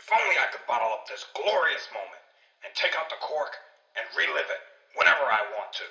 If only I could bottle up this glorious moment and take out the cork and relive it whenever I want to.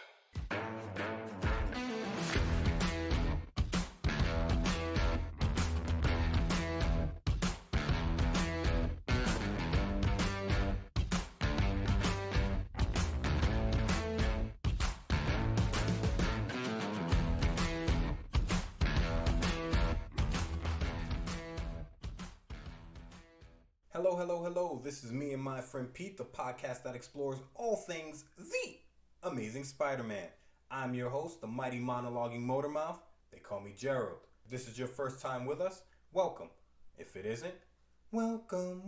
Hello. This is me and my friend Pete, the podcast that explores all things the Amazing Spider-Man. I'm your host, the mighty monologuing Motormouth. They call me Gerald. If this is your first time with us, welcome. If it isn't, welcome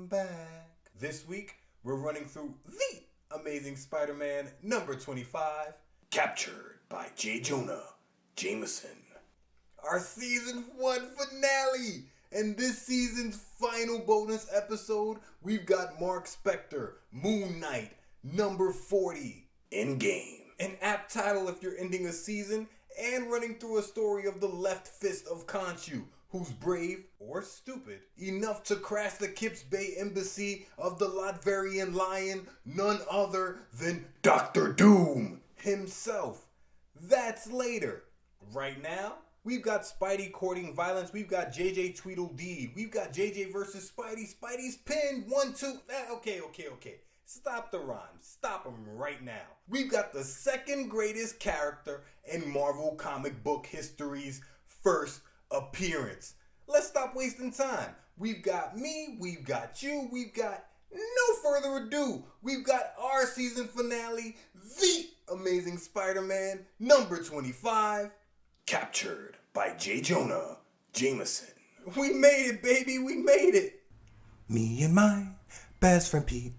back. This week, we're running through the Amazing Spider-Man number 25, captured by J. Jonah Jameson. Our season 1 finale! And this season's final bonus episode, we've got Mark Spector, Moon Knight, number 40, Endgame. An apt title if you're ending a season and running through a story of the left fist of Khonshu, who's brave, or stupid, enough to crash the Kips Bay embassy of the Latverian Lion, none other than Dr. Doom himself. That's later. Right now, we've got Spidey courting violence. We've got JJ Tweedle Dee'd. We've got JJ versus Spidey. Spidey's pinned. 1, 2. Okay. Stop the rhyme. Stop them right now. We've got the second greatest character in Marvel comic book history's first appearance. Let's stop wasting time. We've got me. We've got you. We've got no further ado. We've got our season finale, The Amazing Spider-Man, number 25. Captured by J. Jonah Jameson. We made it, baby. We made it. Me and my best friend Pete.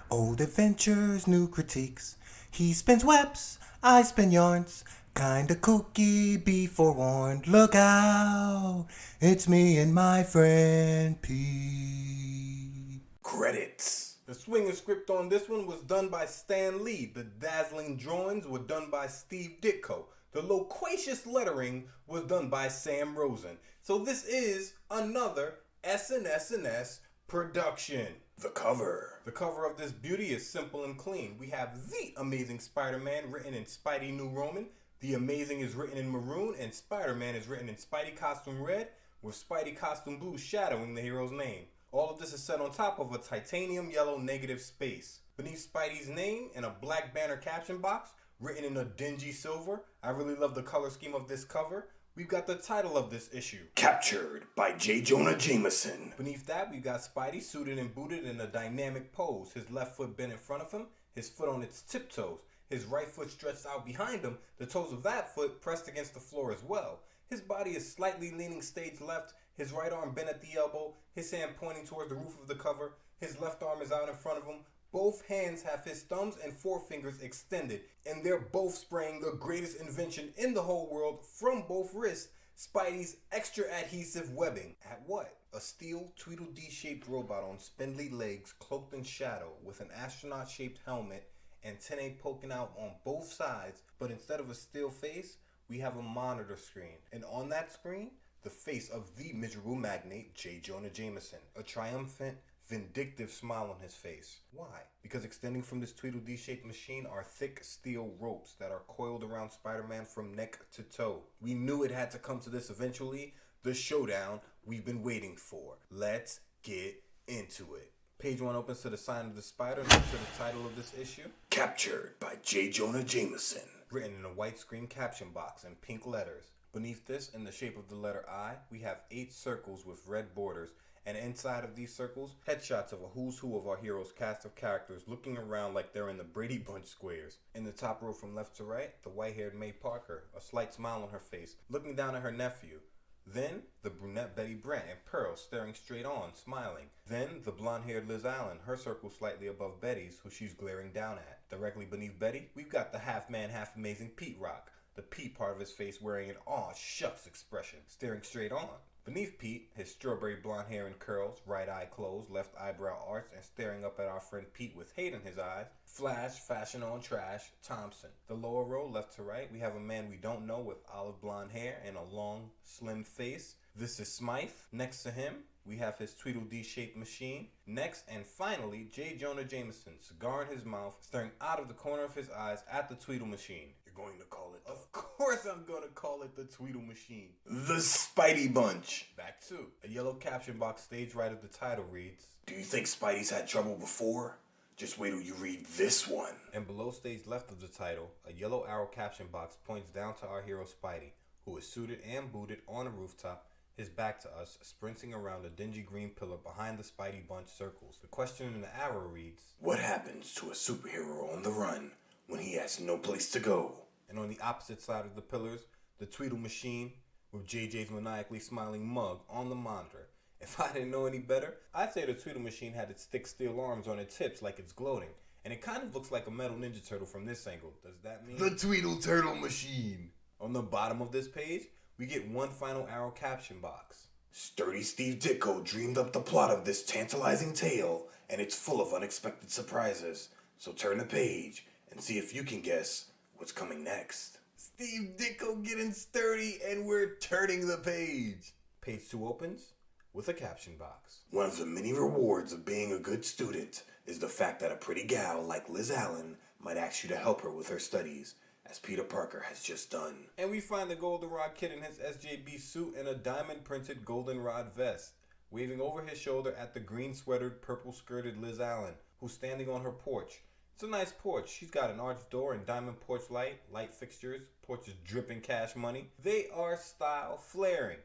Old adventures, new critiques. He spins webs, I spin yarns. Kinda kooky, be forewarned. Look out, it's me and my friend Pete. Credits. The swinging script on this one was done by Stan Lee. The dazzling drawings were done by Steve Ditko. The loquacious lettering was done by Sam Rosen. So this is another SNS production. The cover of this beauty is simple and clean. We have The Amazing Spider-Man written in Spidey New Roman. The Amazing is written in maroon, and Spider-Man is written in Spidey costume red, with Spidey costume blue shadowing the hero's name. All of this is set on top of a titanium yellow negative space. Beneath Spidey's name, in a black banner caption box, written in a dingy silver. I really love the color scheme of this cover. We've got the title of this issue, Captured by J. Jonah Jameson. Beneath that, we've got Spidey suited and booted in a dynamic pose. His left foot bent in front of him, his foot on its tiptoes. His right foot stretched out behind him, the toes of that foot pressed against the floor as well. His body is slightly leaning stage left, his right arm bent at the elbow, his hand pointing towards the roof of the cover. His left arm is out in front of him. Both hands have his thumbs and forefingers extended, and they're both spraying the greatest invention in the whole world from both wrists, Spidey's extra adhesive webbing. At what? A steel Tweedledee-shaped robot on spindly legs, cloaked in shadow, with an astronaut-shaped helmet, antennae poking out on both sides, but instead of a still face, we have a monitor screen. And on that screen, the face of the miserable magnate, J. Jonah Jameson, a triumphant, vindictive smile on his face. Why? Because extending from this Tweedledee-shaped machine are thick steel ropes that are coiled around Spider-Man from neck to toe. We knew it had to come to this eventually. The showdown we've been waiting for. Let's get into it. Page 1 opens to the sign of the spider next to the title of this issue. Captured by J. Jonah Jameson. Written in a white screen caption box in pink letters. Beneath this, in the shape of the letter I, we have 8 circles with red borders. And inside of these circles, headshots of a who's who of our hero's cast of characters looking around like they're in the Brady Bunch squares. In the top row from left to right, the white-haired May Parker, a slight smile on her face, looking down at her nephew. Then, the brunette Betty Brant and Pearl staring straight on, smiling. Then, the blonde-haired Liz Allen, her circle slightly above Betty's, who she's glaring down at. Directly beneath Betty, we've got the half-man, half-amazing Pete Rock, the Pete part of his face wearing an aw shucks expression, staring straight on. Beneath Pete, his strawberry blonde hair and curls, right eye closed, left eyebrow arched, and staring up at our friend Pete with hate in his eyes, Flash, fashion on trash, Thompson. The lower row, left to right, we have a man we don't know with olive blonde hair and a long, slim face. This is Smythe. Next to him, we have his Tweedle D-shaped machine. Next, and finally, J. Jonah Jameson, cigar in his mouth, staring out of the corner of his eyes at the Tweedle machine. You're going to call it Of course I'm gonna call it the Tweedle machine. the Spidey Bunch. Back to a yellow caption box stage right of the title reads, Do you think Spidey's had trouble before? Just wait till you read this one. and below stage left of the title, a yellow arrow caption box points down to our hero Spidey, who is suited and booted on a rooftop, his back to us, sprinting around a dingy green pillar behind the Spidey Bunch circles. The question in the arrow reads, What happens to a superhero on the run when he has no place to go? and on the opposite side of the pillars, the Tweedle machine, with JJ's maniacally smiling mug on the monitor. If I didn't know any better, I'd say the Tweedle machine had its thick steel arms on its hips like it's gloating, and it kind of looks like a metal Ninja Turtle from this angle. Does that mean? The Tweedle Turtle Machine. On the bottom of this page, we get one final arrow caption box. Sturdy Steve Ditko dreamed up the plot of this tantalizing tale, and it's full of unexpected surprises. So turn the page and see if you can guess what's coming next. Steve Ditko getting sturdy, and we're turning the page. Page 2 opens with a caption box. One of the many rewards of being a good student is the fact that a pretty gal like Liz Allen might ask you to help her with her studies, as Peter Parker has just done. And we find the Goldenrod Kid in his SJB suit and a diamond-printed goldenrod vest, waving over his shoulder at the green-sweatered, purple-skirted Liz Allen, who's standing on her porch. It's a nice porch. She's got an arched door and diamond porch light fixtures. Porch is dripping cash money. They are style flaring.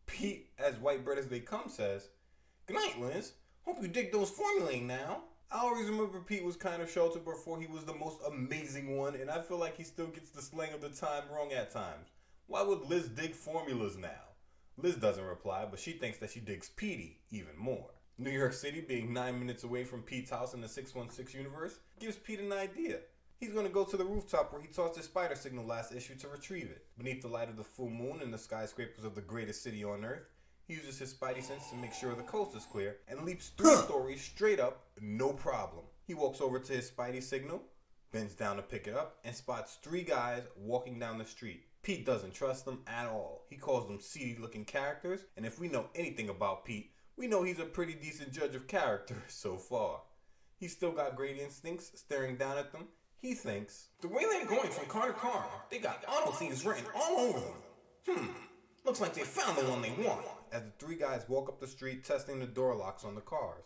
Pete, as white bread as they come, says, "Good night, Liz. Hope you dig those formulae now." I always remember Pete was kind of sheltered before he was the most amazing one, and I feel like he still gets the slang of the time wrong at times. Why would Liz dig formulas now? Liz doesn't reply, but she thinks that she digs Petey even more. New York City, being 9 minutes away from Pete's house in the 616 universe, gives Pete an idea. He's going to go to the rooftop where he tossed his spider signal last issue to retrieve it. Beneath the light of the full moon and the skyscrapers of the greatest city on Earth, he uses his spidey sense to make sure the coast is clear and leaps 3 stories straight up, no problem. He walks over to his spidey signal, bends down to pick it up, and spots 3 guys walking down the street. Pete doesn't trust them at all. He calls them seedy looking characters, and if we know anything about Pete, we know he's a pretty decent judge of character so far. He's still got great instincts, staring down at them. He thinks, the way they're going from car to car, they got auto thieves written all over them. Looks like they found the one they want. As the 3 guys walk up the street testing the door locks on the cars.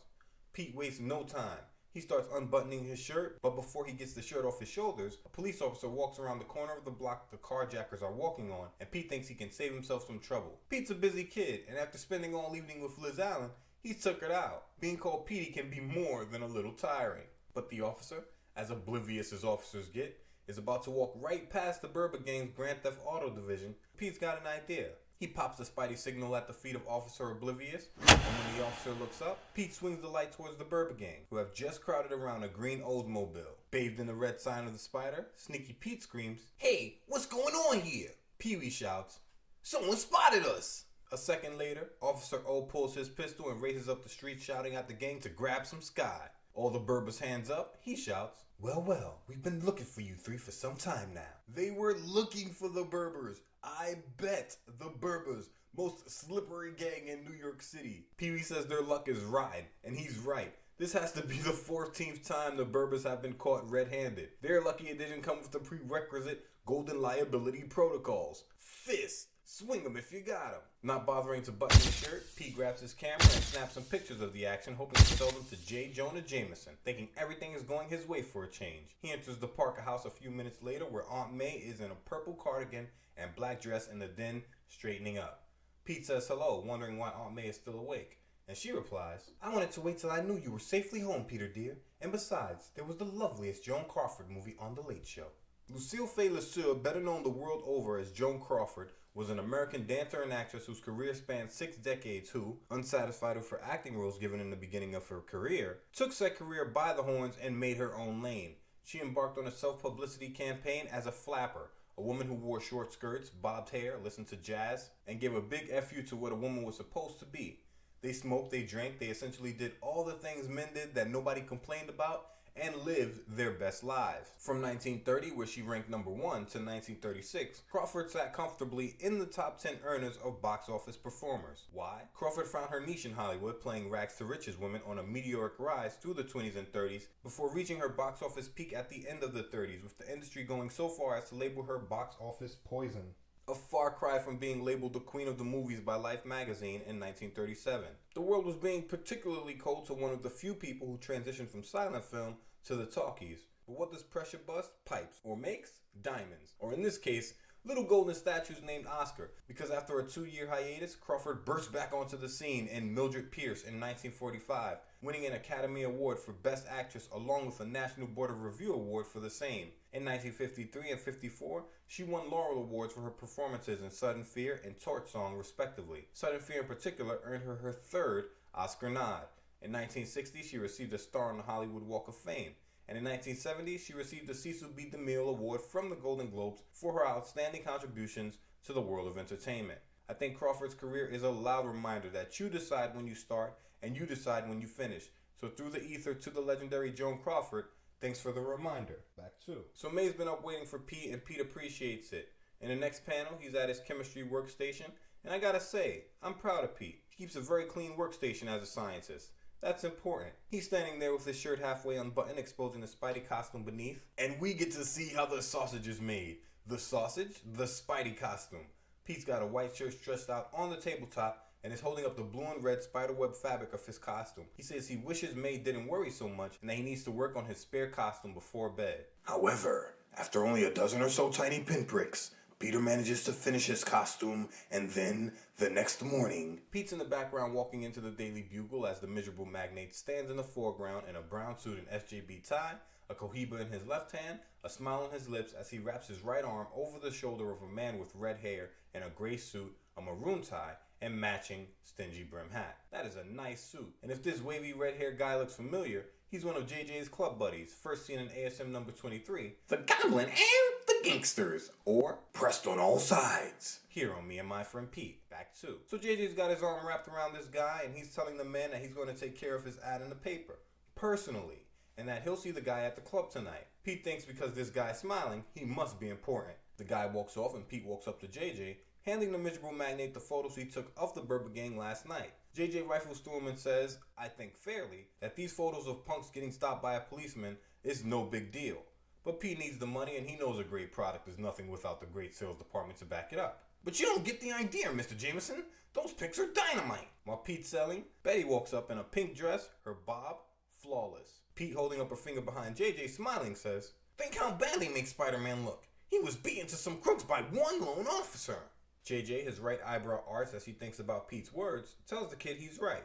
Pete wastes no time. He starts unbuttoning his shirt, but before he gets the shirt off his shoulders, a police officer walks around the corner of the block the carjackers are walking on, and Pete thinks he can save himself some trouble. Pete's a busy kid, and after spending all evening with Liz Allen, he's tuckered out. Being called Petey can be more than a little tiring. But the officer, as oblivious as officers get, is about to walk right past the Berber Gang's Grand Theft Auto division. Pete's got an idea. He pops the spidey signal at the feet of Officer Oblivious, and when the officer looks up, Pete swings the light towards the Berber Gang, who have just crowded around a green Oldsmobile. Bathed in the red sign of the spider, Sneaky Pete screams, "Hey, what's going on here?" Pee-wee shouts, "Someone spotted us!" A second later, Officer O pulls his pistol and races up the street shouting at the gang to grab some sky. All the Berbers hands up, he shouts, well, we've been looking for you 3 for some time now." They were looking for the Berbers. I bet the Berbers, most slippery gang in New York City. Pee-wee says their luck is rotten, and he's right. This has to be the 14th time the Berbers have been caught red-handed. They're lucky it didn't come with the prerequisite golden liability protocols. Fist. Swing 'em if you got 'em. Not bothering to button his shirt, Pete grabs his camera and snaps some pictures of the action, hoping to sell them to J. Jonah Jameson, thinking everything is going his way for a change. He enters the Parker house a few minutes later, where Aunt May is in a purple cardigan and black dress in the den, straightening up. Pete says hello, wondering why Aunt May is still awake, and she replies, "I wanted to wait till I knew you were safely home, Peter dear, and besides, there was the loveliest Joan Crawford movie on The Late Show." Lucille Fay LeSueur, better known the world over as Joan Crawford, was an American dancer and actress whose career spanned 6 decades who, unsatisfied with her acting roles given in the beginning of her career, took said career by the horns and made her own lane. She embarked on a self-publicity campaign as a flapper, a woman who wore short skirts, bobbed hair, listened to jazz, and gave a big FU to what a woman was supposed to be. They smoked, they drank, they essentially did all the things men did that nobody complained about, and lived their best lives. From 1930, where she ranked number 1, to 1936, Crawford sat comfortably in the top 10 earners of box office performers. Why? Crawford found her niche in Hollywood, playing rags to riches women on a meteoric rise through the 20s and 30s, before reaching her box office peak at the end of the 30s, with the industry going so far as to label her box office poison. A far cry from being labeled the queen of the movies by Life magazine in 1937. The world was being particularly cold to one of the few people who transitioned from silent film to the talkies. But what does pressure bust? Pipes. Or makes? Diamonds. Or in this case, little golden statues named Oscar, because after a 2-year hiatus, Crawford burst back onto the scene in Mildred Pierce in 1945, winning an Academy Award for Best Actress along with a National Board of Review Award for the same. In 1953 and 54, she won Laurel Awards for her performances in Sudden Fear and Torch Song, respectively. Sudden Fear in particular earned her her 3rd Oscar nod. In 1960, she received a star on the Hollywood Walk of Fame. And in 1970, she received the Cecil B. DeMille Award from the Golden Globes for her outstanding contributions to the world of entertainment. I think Crawford's career is a loud reminder that you decide when you start and you decide when you finish. So through the ether to the legendary Joan Crawford, thanks for the reminder. Back 2. So May's been up waiting for Pete, and Pete appreciates it. In the next panel, he's at his chemistry workstation, and I gotta say, I'm proud of Pete. He keeps a very clean workstation as a scientist. That's important. He's standing there with his shirt halfway unbuttoned, exposing the Spidey costume beneath. And we get to see how the sausage is made. The sausage, the Spidey costume. Pete's got a white shirt stretched out on the tabletop and is holding up the blue and red spiderweb fabric of his costume. He says he wishes May didn't worry so much and that he needs to work on his spare costume before bed. However, after only a dozen or so tiny pinpricks, Peter manages to finish his costume, and then, the next morning... Pete's in the background walking into the Daily Bugle as the miserable magnate stands in the foreground in a brown suit and SJB tie, a cohiba in his left hand, a smile on his lips as he wraps his right arm over the shoulder of a man with red hair in a gray suit, a maroon tie, and matching stingy brim hat. That is a nice suit. And if this wavy red hair guy looks familiar, he's one of JJ's club buddies, first seen in ASM number 23, The Goblin and the Gangsters, or Pressed on All Sides. Here on Me and My Friend Pete, back 2. So JJ's got his arm wrapped around this guy, and he's telling the man that he's going to take care of his ad in the paper, personally, and that he'll see the guy at the club tonight. Pete thinks because this guy's smiling, he must be important. The guy walks off, and Pete walks up to JJ, handing the miserable magnate the photos he took of the Berber gang last night. JJ rifles through him and says, I think fairly, that these photos of punks getting stopped by a policeman is no big deal. But Pete needs the money, and he knows a great product is nothing without the great sales department to back it up. But you don't get the idea, Mr. Jameson. Those pics are dynamite. While Pete's selling, Betty walks up in a pink dress, her bob flawless. Pete, holding up her finger behind JJ, smiling, says, think how bad they make Spider-Man look. He was beaten to some crooks by one lone officer. JJ, his right eyebrow arched as he thinks about Pete's words, tells the kid he's right.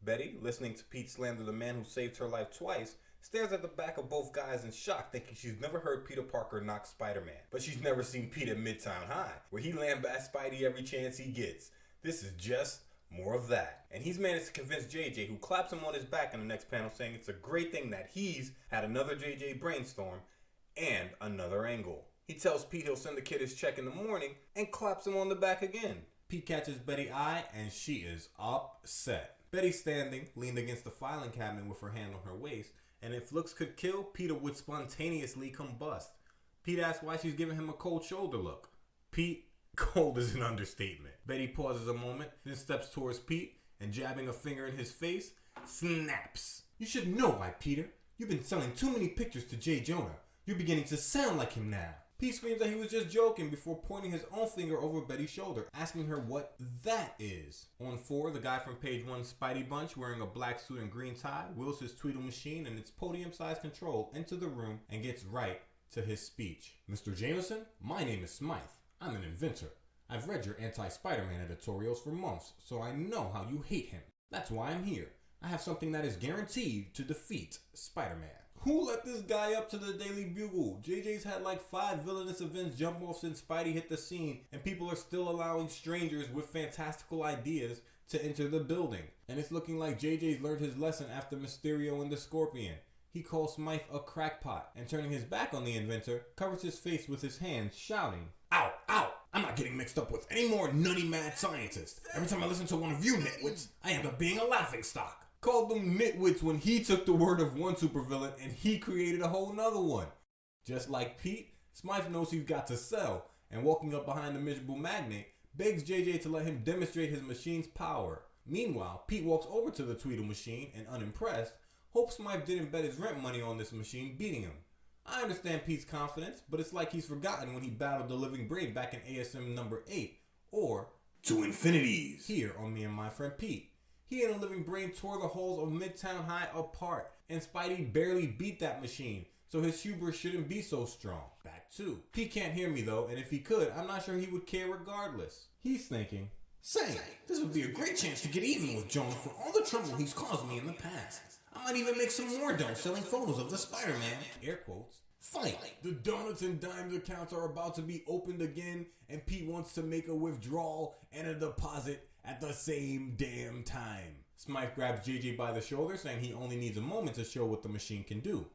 Betty, listening to Pete slander the man who saved her life twice, stares at the back of both guys in shock, thinking she's never heard Peter Parker knock Spider-Man. But she's never seen Pete at Midtown High, where he lambasts Spidey every chance he gets. This is just more of that. And he's managed to convince JJ, who claps him on his back in the next panel, saying it's a great thing that he's had another JJ brainstorm and another angle. He tells Pete he'll send the kid his check in the morning and claps him on the back again. Pete catches Betty's eye and she is upset. Betty's standing, leaned against the filing cabinet with her hand on her waist, and if looks could kill, Peter would spontaneously combust. Pete asks why she's giving him a cold shoulder look. Pete, cold is an understatement. Betty pauses a moment, then steps towards Pete, and jabbing a finger in his face, snaps. You should know why, Peter. You've been selling too many pictures to J. Jonah. You're beginning to sound like him now. Pete screams that he was just joking before pointing his own finger over Betty's shoulder, asking her what that is. On 4, the guy from page 1's Spidey bunch, wearing a black suit and green tie, wheels his Tweedle machine and its podium-sized control into the room and gets right to his speech. Mr. Jameson, my name is Smythe. I'm an inventor. I've read your anti-Spider-Man editorials for months, so I know how you hate him. That's why I'm here. I have something that is guaranteed to defeat Spider-Man. Who let this guy up to the Daily Bugle? JJ's had like 5 villainous events jump off since Spidey hit the scene, and people are still allowing strangers with fantastical ideas to enter the building. And it's looking like JJ's learned his lesson after Mysterio and the Scorpion. He calls Smythe a crackpot, and turning his back on the inventor, covers his face with his hands, shouting, Ow, ow! I'm not getting mixed up with any more nutty mad scientists. Every time I listen to one of you nitwits, I end up being a laughingstock. called them nitwits when he took the word of one supervillain and he created a whole nother one. Just like Pete, Smythe knows he's got to sell, and walking up behind the miserable magnate, begs JJ to let him demonstrate his machine's power. Meanwhile, Pete walks over to the Tweedle machine and, unimpressed, hopes Smythe didn't bet his rent money on this machine beating him. I understand Pete's confidence, but it's like he's forgotten when he battled the living brain back in ASM number 8, or To Infinities. here on Me and My Friend Pete. He and the living brain tore the halls of Midtown High apart, and Spidey barely beat that machine, so his hubris shouldn't be so strong. Back 2. Pete can't hear me though, and if he could, I'm not sure he would care regardless. He's thinking, Say, this would be a great chance to get even with Jonah for all the trouble he's caused me in the past. I might even make some more dough selling photos of the Spider-Man. air quotes, Fight. the donuts and dimes accounts are about to be opened again, and Pete wants to make a withdrawal and a deposit at the same damn time. Smythe grabs JJ by the shoulder, saying he only needs a moment to show what the machine can do.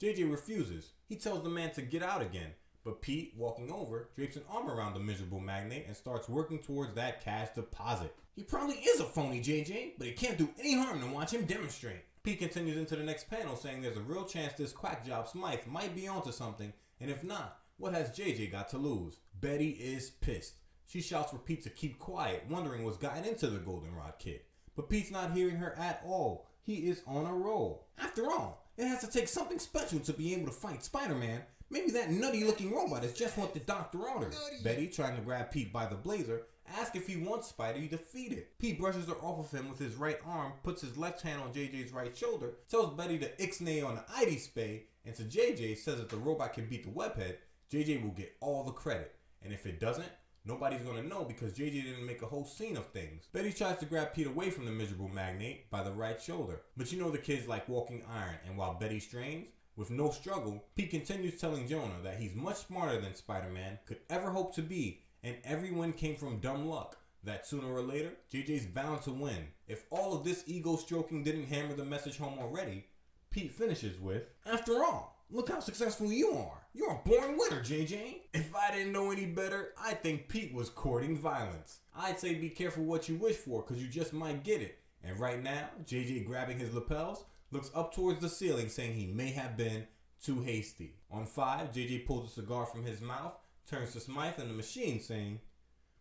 JJ refuses. He tells the man to get out again, but Pete, walking over, drapes an arm around the miserable magnate and starts working towards that cash deposit. He probably is a phony, JJ, but it can't do any harm to watch him demonstrate. Pete continues into the next panel, saying there's a real chance this quack job Smythe might be onto something, and if not, what has JJ got to lose? Betty is pissed. She shouts for Pete to keep quiet, wondering what's gotten into the Goldenrod kid. But Pete's not hearing her at all. He is on a roll. After all, it has to take something special to be able to fight Spider-Man. Maybe that nutty-looking robot is just what the doctor ordered. Betty, trying to grab Pete by the blazer, asks if he wants Spidey defeated. Pete brushes her off of him with his right arm, puts his left hand on JJ's right shoulder, tells Betty to ixnay on the ID spay, and to JJ says if the robot can beat the webhead, JJ will get all the credit. And if it doesn't, nobody's gonna know because JJ didn't make a whole scene of things. Betty tries to grab Pete away from the miserable magnate by the right shoulder. But you know the kid's like walking iron, and while Betty strains, with no struggle, Pete continues telling Jonah that he's much smarter than Spider-Man could ever hope to be, and every win came from dumb luck. That sooner or later, JJ's bound to win. If all of this ego stroking didn't hammer the message home already, Pete finishes with, After all, look how successful you are. You're a born winner, JJ. if I didn't know any better, I think Pete was courting violence. I'd say be careful what you wish for, cause you just might get it. And right now, JJ grabbing his lapels, looks up towards the ceiling saying he may have been too hasty. On 5, JJ pulls a cigar from his mouth, turns to Smythe and the machine saying,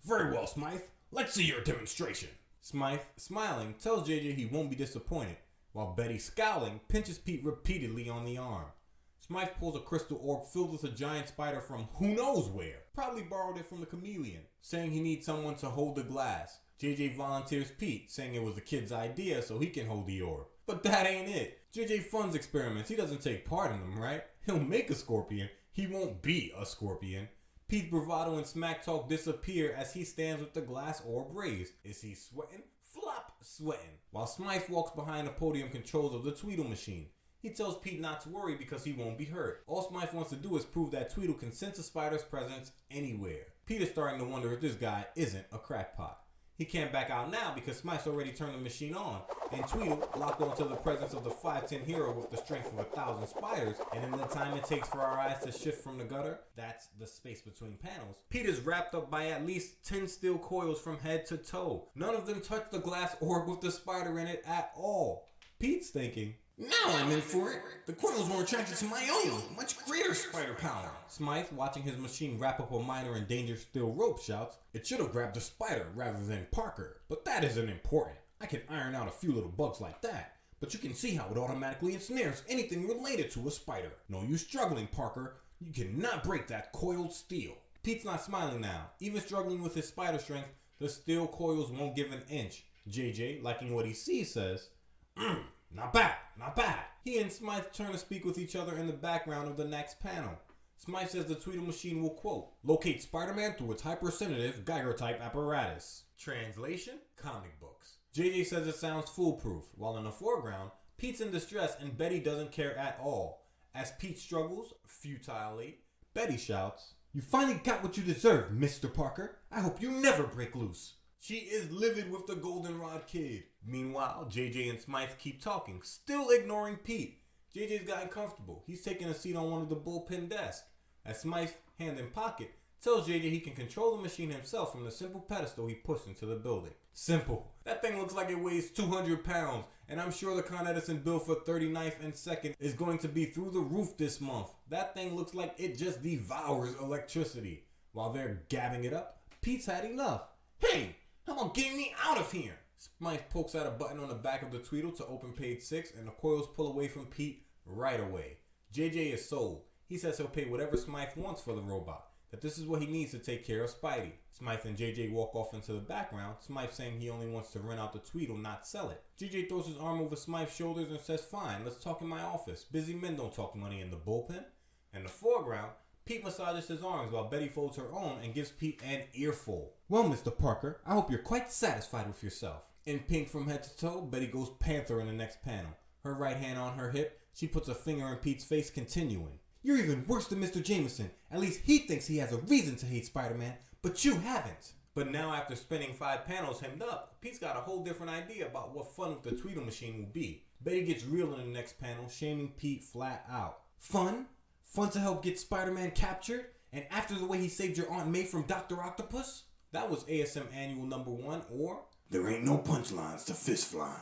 Very well, Smythe. Let's see your demonstration. Smythe, smiling, tells JJ he won't be disappointed, while Betty, scowling, pinches Pete repeatedly on the arm. Smythe pulls a crystal orb filled with a giant spider from who knows where, probably borrowed it from the chameleon, saying he needs someone to hold the glass. JJ volunteers Pete, saying it was the kid's idea so he can hold the orb. But that ain't it. JJ funds experiments. He doesn't take part in them, right? He'll make a scorpion. He won't be a scorpion. Pete's bravado and smack talk disappear as he stands with the glass orb raised. Is he sweating? Flop, sweating. While Smythe walks behind the podium controls of the Tweedle machine. He tells Pete not to worry because he won't be hurt. All Smythe wants to do is prove that Tweedle can sense a spider's presence anywhere. Pete is starting to wonder if this guy isn't a crackpot. He can't back out now because Smythe's already turned the machine on, and Tweedle, locked onto the presence of the 5'10" hero with the strength of 1,000 spiders, and in the time it takes for our eyes to shift from the gutter, that's the space between panels, Pete is wrapped up by at least 10 steel coils from head to toe. None of them touch the glass orb with the spider in it at all. Pete's thinking, Now I'm in for it. The coils were attracted to my own, much greater spider power. Smythe, watching his machine wrap up a miner in danger steel rope, shouts, It should have grabbed the spider rather than Parker. But that isn't important. I can iron out a few little bugs like that. But you can see how it automatically ensnares anything related to a spider. No use struggling, Parker. You cannot break that coiled steel. Pete's not smiling now. Even struggling with his spider strength, the steel coils won't give an inch. JJ, liking what he sees, says, Not bad, not bad. He and Smythe turn to speak with each other in the background of the next panel. Smythe says the Tweedle machine will, quote, locate Spider-Man through its hypersensitive Geiger-type apparatus. Translation? Comic books. JJ says it sounds foolproof, while in the foreground, Pete's in distress and Betty doesn't care at all. As Pete struggles, futilely, Betty shouts, You finally got what you deserve, Mr. Parker. I hope you never break loose. She is livid with the Goldenrod kid. Meanwhile, JJ and Smythe keep talking, still ignoring Pete. JJ's gotten comfortable. He's taking a seat on one of the bullpen desks. As Smythe, hand in pocket, tells JJ he can control the machine himself from the simple pedestal he pushed into the building. Simple. That thing looks like it weighs 200 pounds, and I'm sure the Con Edison bill for 39th and 2nd is going to be through the roof this month. That thing looks like it just devours electricity. While they're gabbing it up, Pete's had enough. Hey, how about getting me out of here? Smythe pokes out a button on the back of the Tweedle to open page 6, and the coils pull away from Pete right away. JJ is sold. He says he'll pay whatever Smythe wants for the robot, that this is what he needs to take care of Spidey. Smythe and JJ walk off into the background, Smythe saying he only wants to rent out the Tweedle, not sell it. JJ throws his arm over Smythe's shoulders and says, fine, let's talk in my office. Busy men don't talk money in the bullpen. In the foreground, Pete massages his arms while Betty folds her own and gives Pete an earful. Well, Mr. Parker, I hope you're quite satisfied with yourself. In pink from head to toe, Betty goes panther in the next panel. Her right hand on her hip, she puts a finger in Pete's face, continuing. You're even worse than Mr. Jameson. At least he thinks he has a reason to hate Spider-Man, but you haven't. But now after spending 5 panels hemmed up, Pete's got a whole different idea about what fun with the Tweedle machine will be. Betty gets real in the next panel, shaming Pete flat out. Fun? Fun to help get Spider-Man captured? And after the way he saved your Aunt May from Dr. Octopus? That was ASM Annual number 1, or There ain't no punchlines to fist flying.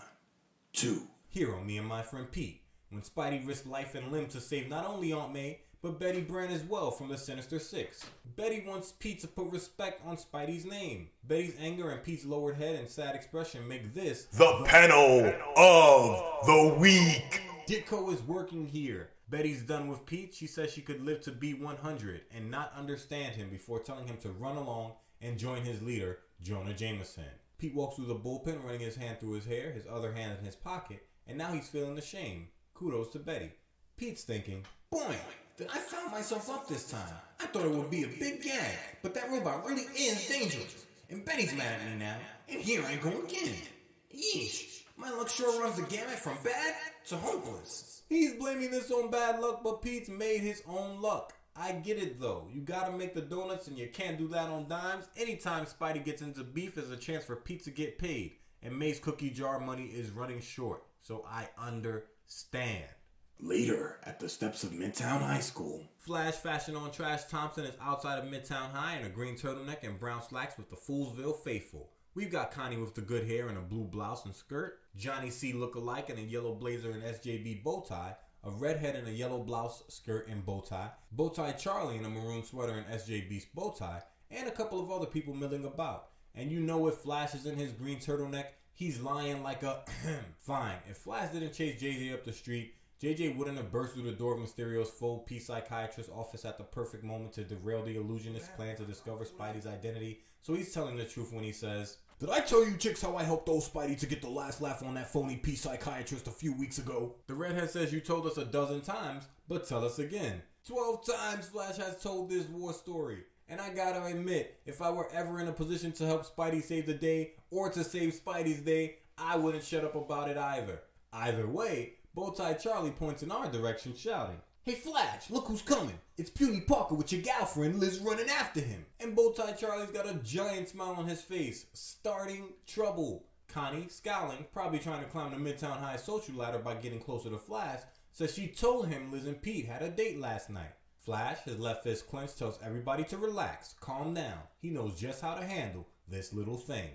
2. Hero, Me and My Friend Pete. When Spidey risked life and limb to save not only Aunt May, but Betty Brant as well from the Sinister Six. Betty wants Pete to put respect on Spidey's name. Betty's anger and Pete's lowered head and sad expression make this The panel of the week. Ditko is working here. Betty's done with Pete. She says she could live to be 100 and not understand him before telling him to run along and join his leader, Jonah Jameson. Pete walks through the bullpen, running his hand through his hair, his other hand in his pocket, and now he's feeling the shame. Kudos to Betty. Pete's thinking, Boy, did I found myself up this time. I thought it would be a big gag, but that robot really is dangerous. And Betty's mad at me now, and here I go again. Yeesh, my luck sure runs the gamut from bad to hopeless. he's blaming this on bad luck, but Pete's made his own luck. I get it though. You gotta make the donuts and you can't do that on dimes. Anytime Spidey gets into beef, there's a chance for Pete to get paid. And May's cookie jar money is running short. So I understand. Later, at the steps of Midtown High School. Flash fashion on Trash Thompson is outside of Midtown High in a green turtleneck and brown slacks with the Foolsville faithful. We've got Connie with the good hair and a blue blouse and skirt, Johnny C look-alike in a yellow blazer and SJB bow tie, a redhead in a yellow blouse, skirt, and bow tie Charlie in a maroon sweater and SJB's bow tie, and a couple of other people milling about. And you know if Flash is in his green turtleneck, he's lying like a fine. If Flash didn't chase JJ up the street, JJ wouldn't have burst through the door of Mysterio's full peace psychiatrist's office at the perfect moment to derail the illusionist's plan to discover Spidey's identity. So he's telling the truth when he says, Did I tell you chicks how I helped old Spidey to get the last laugh on that phony peace psychiatrist a few weeks ago? The redhead says you told us 12 times, but tell us again. 12 times Flash has told this war story. And I gotta admit, if I were ever in a position to help Spidey save the day, or to save Spidey's day, I wouldn't shut up about it either. Either way, Bowtie Charlie points in our direction, shouting, Hey Flash, look who's coming. It's Puny Parker with your gal friend Liz running after him. And Bowtie Charlie's got a giant smile on his face, starting trouble. Connie, scowling, probably trying to climb the Midtown High social ladder by getting closer to Flash, says she told him Liz and Pete had a date last night. Flash, his left fist clenched, tells everybody to relax, calm down. He knows just how to handle this little thing.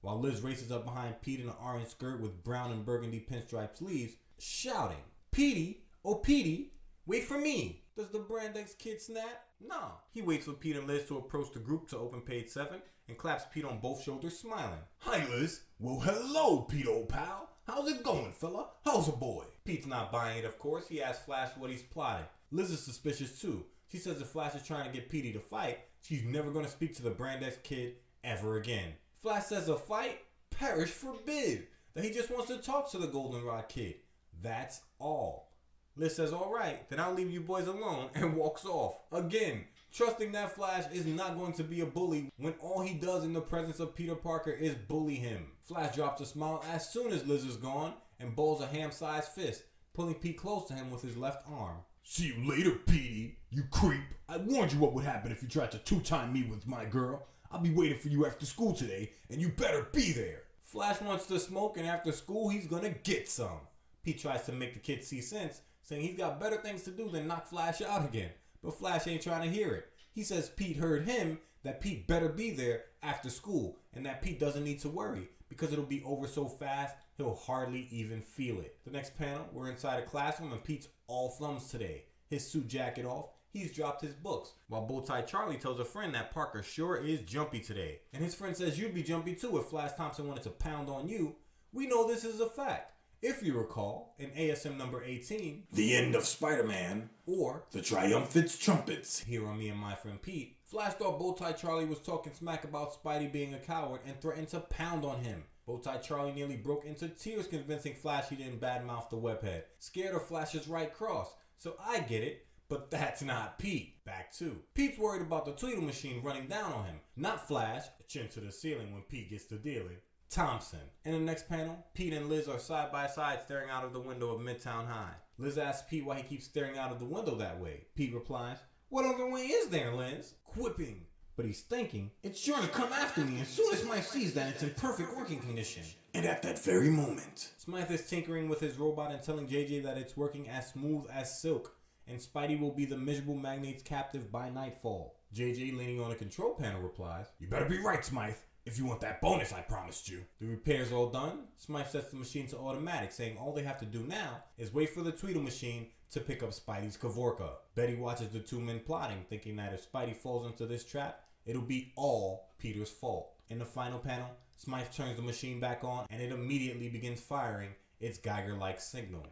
While Liz races up behind Pete in an orange skirt with brown and burgundy pinstripe sleeves, shouting, Petey, oh Petey, wait for me. Does the Brandex kid snap? No. He waits for Pete and Liz to approach the group to open page 7 and claps Pete on both shoulders, smiling. Hi Liz. Well hello Pete old pal. How's it going fella? How's a boy? Pete's not buying it of course. He asks Flash what he's plotting. Liz is suspicious too. She says if Flash is trying to get Petey to fight, she's never going to speak to the Brandex kid ever again. Flash says a fight? Perish forbid. That he just wants to talk to the Goldenrod kid. That's all. Liz says, alright, then I'll leave you boys alone, and walks off. Again, trusting that Flash is not going to be a bully when all he does in the presence of Peter Parker is bully him. Flash drops a smile as soon as Liz is gone and balls a ham-sized fist, pulling Pete close to him with his left arm. See you later, Petey, you creep. I warned you what would happen if you tried to two-time me with my girl. I'll be waiting for you after school today, and you better be there. Flash wants to smoke, and after school, he's gonna get some. Pete tries to make the kid see sense, saying he's got better things to do than knock Flash out again. But Flash ain't trying to hear it. He says Pete heard him, that Pete better be there after school, and that Pete doesn't need to worry, because it'll be over so fast, he'll hardly even feel it. The next panel, we're inside a classroom and Pete's all thumbs today. His suit jacket off, he's dropped his books, while Bowtie Charlie tells a friend that Parker sure is jumpy today. And his friend says you'd be jumpy too if Flash Thompson wanted to pound on you. We know this is a fact. If you recall, in ASM number 18, The End of Spider-Man, or The Triumphant Trumpets. here on Me and My Friend Pete, Flash thought Bowtie Charlie was talking smack about Spidey being a coward and threatened to pound on him. Bowtie Charlie nearly broke into tears convincing Flash he didn't badmouth the webhead, scared of Flash's right cross. So I get it, but that's not Pete. Back to Pete's worried about the Tweedle machine running down on him, not Flash, chin to the ceiling when Pete gets to dealing. Thompson. In the next panel, Pete and Liz are side by side staring out of the window of Midtown High. Liz asks Pete why he keeps staring out of the window that way. Pete replies, "What other way is there, Liz?" Quipping. But he's thinking, It's sure to come after me as soon as Smythe sees that it's in perfect working condition. And at that very moment, Smythe is tinkering with his robot and telling JJ that it's working as smooth as silk, and Spidey will be the miserable magnate's captive by nightfall. JJ, leaning on a control panel, replies, You better be right, Smythe, if you want that bonus I promised you. The repair's all done. Smythe sets the machine to automatic, saying all they have to do now is wait for the Tweedle machine to pick up Spidey's Kavorka. Betty watches the two men plotting, thinking that if Spidey falls into this trap, it'll be all Peter's fault. In the final panel, Smythe turns the machine back on and it immediately begins firing its Geiger-like signal.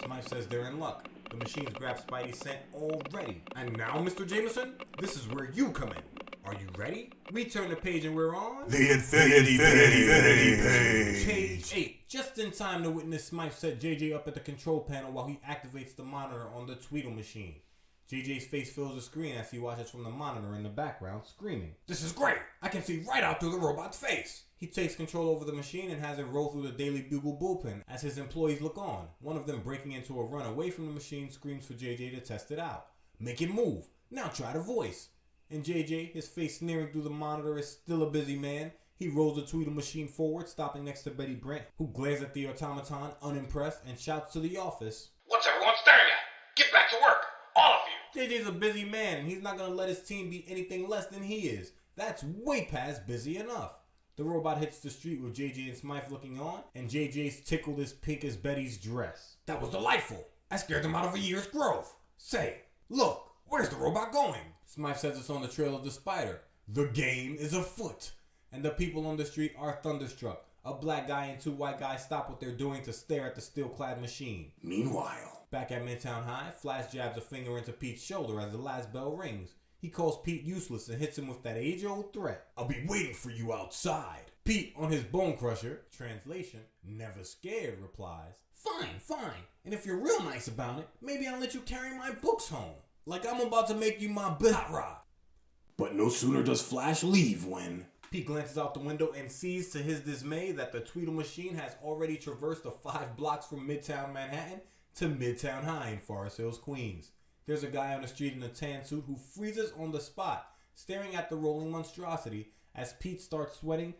Smythe says they're in luck. The machines grab Spidey's scent already. And now, Mr. Jameson, this is where you come in. Are you ready? We turn the page and we're on the Infinity Page. Page 8. Just in time to witness Smythe set JJ up at the control panel while he activates the monitor on the Tweedle machine. JJ's face fills the screen as he watches from the monitor in the background, screaming. This is great. I can see right out through the robot's face. He takes control over the machine and has it roll through the Daily Bugle bullpen as his employees look on. One of them, breaking into a run away from the machine, screams for JJ to test it out. Make it move. Now try the voice. And JJ, his face sneering through the monitor, is still a busy man. He rolls the Tweedle machine forward, stopping next to Betty Brant, who glares at the automaton, unimpressed, and shouts to the office. What's everyone staring at? Get back to work. All of you. JJ's a busy man, and he's not going to let his team be anything less than he is. That's way past busy enough. The robot hits the street with JJ and Smythe looking on, and JJ's tickled as pink as Betty's dress. That was delightful. I scared them out of a year's growth. Say, look, where's the robot going? Smythe says it's on the trail of the spider. The game is afoot. And the people on the street are thunderstruck. A black guy and two white guys stop what they're doing to stare at the steel-clad machine. Meanwhile, back at Midtown High, Flash jabs a finger into Pete's shoulder as the last bell rings. He calls Pete useless and hits him with that age-old threat. I'll be waiting for you outside. Pete, on his bone crusher, translation, never scared, replies, Fine. And if you're real nice about it, maybe I'll let you carry my books home. Like I'm about to make you my hot rod. but no sooner does Flash leave when... Pete glances out the window and sees to his dismay that the Tweedle machine has already traversed the 5 blocks from Midtown Manhattan to Midtown High in Forest Hills, Queens. There's a guy on the street in a tan suit who freezes on the spot, staring at the rolling monstrosity as Pete starts sweating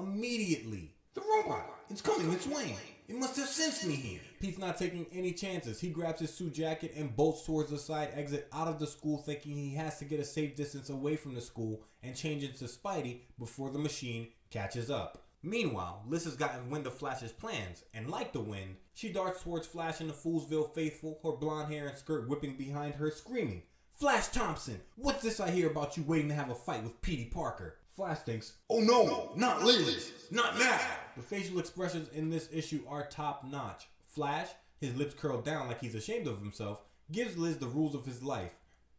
immediately. The robot, it's coming its way. It must have sensed me here. Pete's not taking any chances. He grabs his suit jacket and bolts towards the side exit out of the school, thinking he has to get a safe distance away from the school and change into Spidey before the machine catches up. Meanwhile, Liz has gotten wind of Flash's plans, and like the wind, she darts towards Flash and the Foolsville faithful, her blonde hair and skirt whipping behind her, screaming, "Flash Thompson, what's this I hear about you waiting to have a fight with Petey Parker?" Flash thinks, Oh no, not Liz, not now. the facial expressions in this issue are top notch. Flash, his lips curled down like he's ashamed of himself, gives Liz the rules of his life.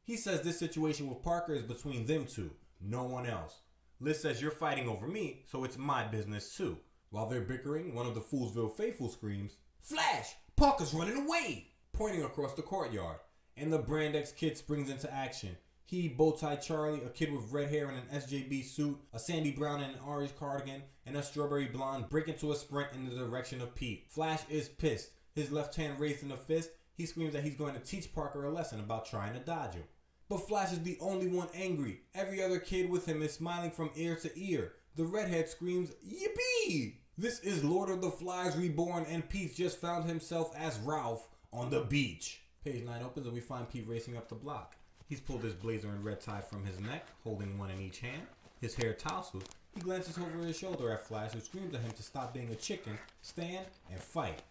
He says this situation with Parker is between them two, no one else. Liz says you're fighting over me, so it's my business too. While they're bickering, one of the Foolsville faithful screams, "Flash! Parker's running away!" pointing across the courtyard. And the Brand X kid springs into action. He, Bowtie Charlie, a kid with red hair in an SJB suit, a sandy brown in an orange cardigan, and a strawberry blonde break into a sprint in the direction of Pete. Flash is pissed. His left hand raised in a fist, he screams that he's going to teach Parker a lesson about trying to dodge him. But Flash is the only one angry. Every other kid with him is smiling from ear to ear. The redhead screams, "Yippee!" This is Lord of the Flies Reborn, and Pete just found himself as Ralph on the beach. Page 9 opens and we find Pete racing up the block. He's pulled his blazer and red tie from his neck, holding one in each hand. His hair tousled, He glances over his shoulder at Flash, who screams at him to stop being a chicken, stand, and fight.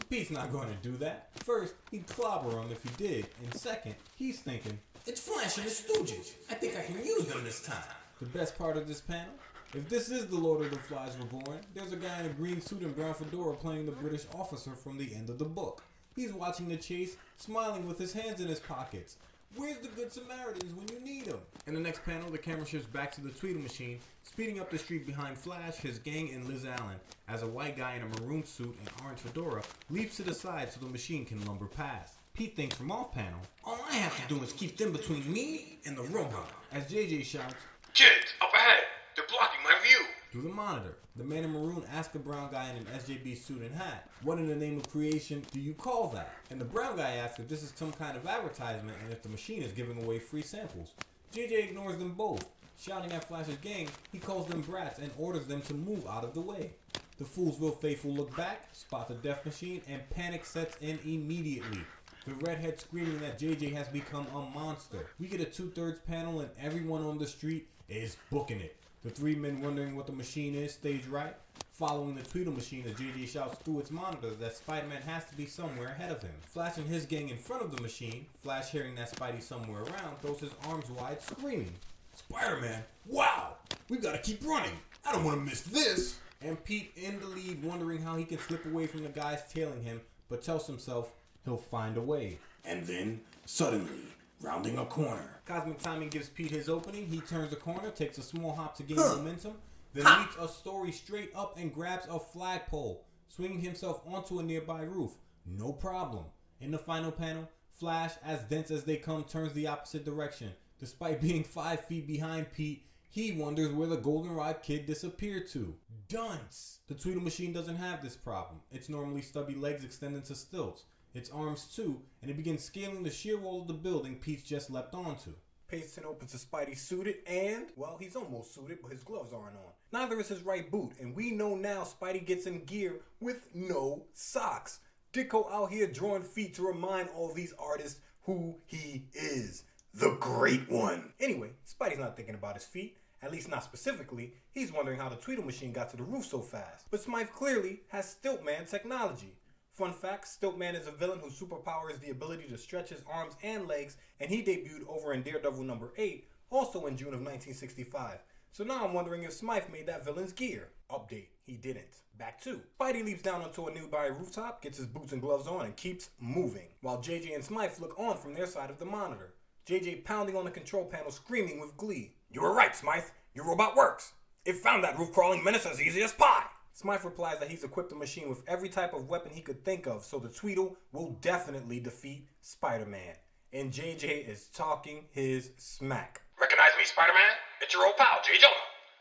Pete's not going to do that. First, he'd clobber him if he did, and second, he's thinking, It's Flash and the Stooges. I think I can use them this time. the best part of this panel? If this is the Lord of the Flies Reborn, there's a guy in a green suit and brown fedora playing the British officer from the end of the book. He's watching the chase, smiling with his hands in his pockets. Where's the good Samaritans when you need them? In the next panel, the camera shifts back to the Tweedle machine, speeding up the street behind Flash, his gang, and Liz Allen, as a white guy in a maroon suit and orange fedora leaps to the side so the machine can lumber past. Pete thinks from off panel, All I have to do is keep them between me and the robot. as JJ shouts, Kids, up ahead! They're blocking my view! through the monitor. The man in maroon asks a brown guy in an SJB suit and hat, what in the name of creation do you call that? And the brown guy asks if this is some kind of advertisement and if the machine is giving away free samples. JJ ignores them both. Shouting at Flash's gang, he calls them brats and orders them to move out of the way. The Foolsville faithful look back, spot the death machine, and panic sets in immediately. The redhead screaming that JJ has become a monster. We get a 2/3 panel and everyone on the street is booking it. The three men wondering what the machine is, stage right, following the Tweedle machine as JJ shouts through its monitor that Spider-Man has to be somewhere ahead of him. Flash and his gang in front of the machine, Flash hearing that Spidey's somewhere around, throws his arms wide screaming, Spider-Man, wow! We gotta keep running. I don't want to miss this. and Pete in the lead wondering how he can slip away from the guys tailing him, but tells himself he'll find a way. And then, suddenly, rounding a corner, Cosmic timing gives Pete his opening. He turns the corner, takes a small hop to gain momentum, then leaps a story straight up and grabs a flagpole, swinging himself onto a nearby roof. No problem. In the final panel, Flash, as dense as they come, turns the opposite direction. Despite being 5 feet behind Pete, he wonders where the Goldenrod Kid disappeared to. Dunce! The Tweedle machine doesn't have this problem. Its normally stubby legs extend into stilts. Its arms too, and it begins scaling the sheer wall of the building Pete's just leapt onto. Payson opens to Spidey suited and, well, he's almost suited, but his gloves aren't on. Neither is his right boot, and we know now Spidey gets in gear with no socks. Ditko out here drawing feet to remind all these artists who he is. the Great One. Anyway, Spidey's not thinking about his feet, at least not specifically. He's wondering how the Tweedle machine got to the roof so fast. But Smythe clearly has Stiltman technology. Fun fact, Stiltman is a villain whose superpower is the ability to stretch his arms and legs, and he debuted over in Daredevil number 8, also in June of 1965. So now I'm wondering if Smythe made that villain's gear. Update, he didn't. Back 2. Spidey leaps down onto a nearby rooftop, gets his boots and gloves on, and keeps moving, while JJ and Smythe look on from their side of the monitor. JJ pounding on the control panel, screaming with glee. You were right, Smythe. Your robot works. It found that roof-crawling menace as easy as pie. Smythe replies that he's equipped the machine with every type of weapon he could think of, so the Tweedle will definitely defeat Spider-Man. And JJ is talking his smack. Recognize me, Spider-Man? It's your old pal, J. Jonah.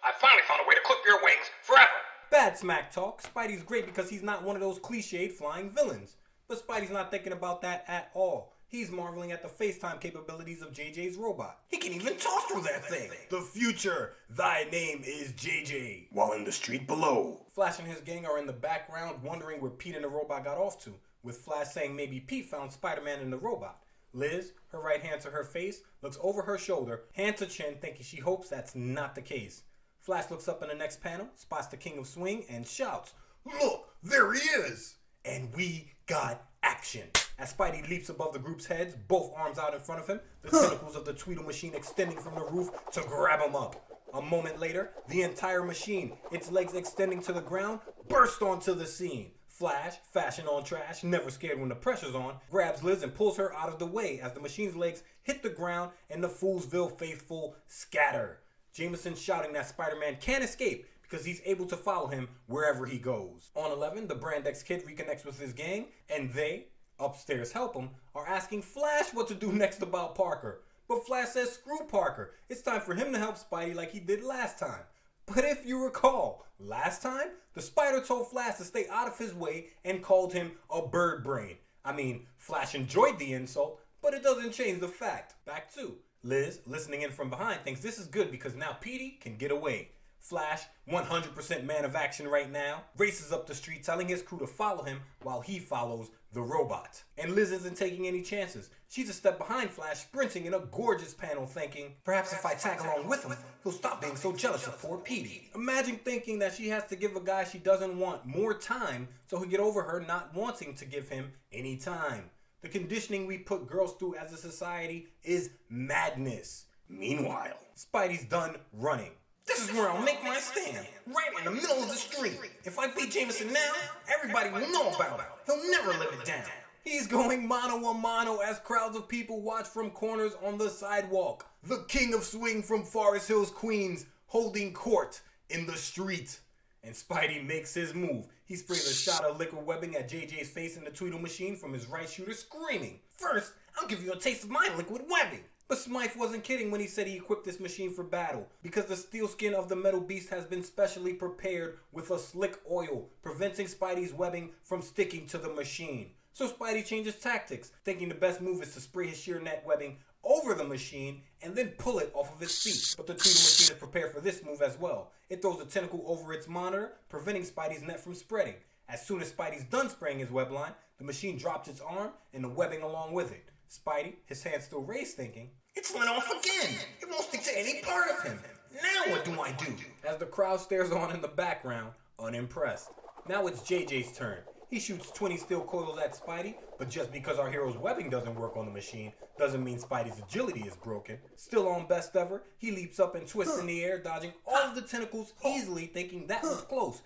I finally found a way to clip your wings forever. Bad smack talk. Spidey's great because he's not one of those cliched flying villains. But Spidey's not thinking about that at all. He's marveling at the FaceTime capabilities of JJ's robot. He can even talk through that thing. The future, thy name is JJ. While in the street below, Flash and his gang are in the background wondering where Pete and the robot got off to, with Flash saying maybe Pete found Spider-Man in the robot. Liz, her right hand to her face, looks over her shoulder, hand to chin, thinking she hopes that's not the case. Flash looks up in the next panel, spots the King of Swing, and shouts, Look, there he is. and we got action. As Spidey leaps above the group's heads, both arms out in front of him, the tentacles of the Tweedle machine extending from the roof to grab him up. A moment later, the entire machine, its legs extending to the ground, burst onto the scene. Flash, fashion on trash, never scared when the pressure's on, grabs Liz and pulls her out of the way as the machine's legs hit the ground and the Foolsville faithful scatter. Jameson shouting that Spider-Man can't escape because he's able to follow him wherever he goes. On 11, the Brand X Kid reconnects with his gang, and they, upstairs help him, are asking Flash what to do next about Parker. But Flash says screw Parker. It's time for him to help Spidey like he did last time. But if you recall, last time, the Spider told Flash to stay out of his way and called him a bird brain. I mean, Flash enjoyed the insult, but it doesn't change the fact. Back 2. Liz, listening in from behind, thinks this is good because now Petey can get away. Flash, 100% man of action right now, races up the street telling his crew to follow him while he follows the robot. And Liz isn't taking any chances. She's a step behind Flash, sprinting in a gorgeous panel thinking, perhaps if I tag along with him, he'll stop being so jealous of poor Petey. Imagine thinking that she has to give a guy she doesn't want more time so he'll get over her not wanting to give him any time. The conditioning we put girls through as a society is madness. Meanwhile, Spidey's done running. This is where I'll make my stand, right in the middle of the street. If I beat Jameson now, everybody will know about it. He'll never live it down. He's going mano a mano as crowds of people watch from corners on the sidewalk. The king of swing from Forest Hills, Queens, holding court in the street. And Spidey makes his move. He sprays a shot of liquid webbing at JJ's face in the Tweedle machine from his right shooter, screaming, "First, I'll give you a taste of my liquid webbing." But Smythe wasn't kidding when he said he equipped this machine for battle, because the steel skin of the metal beast has been specially prepared with a slick oil, preventing Spidey's webbing from sticking to the machine. So Spidey changes tactics, thinking the best move is to spray his sheer net webbing over the machine and then pull it off of its feet. But the Tweedle machine is prepared for this move as well. It throws a tentacle over its monitor, preventing Spidey's net from spreading. As soon as Spidey's done spraying his web line, the machine drops its arm and the webbing along with it. Spidey, his hand still raised, thinking, It's went off again. It won't stick to any part of him. Now what do I do? as the crowd stares on in the background, unimpressed. Now it's JJ's turn. He shoots 20 steel coils at Spidey, but just because our hero's webbing doesn't work on the machine doesn't mean Spidey's agility is broken. Still on best ever, he leaps up and twists in the air, dodging all of the tentacles easily, thinking that was close.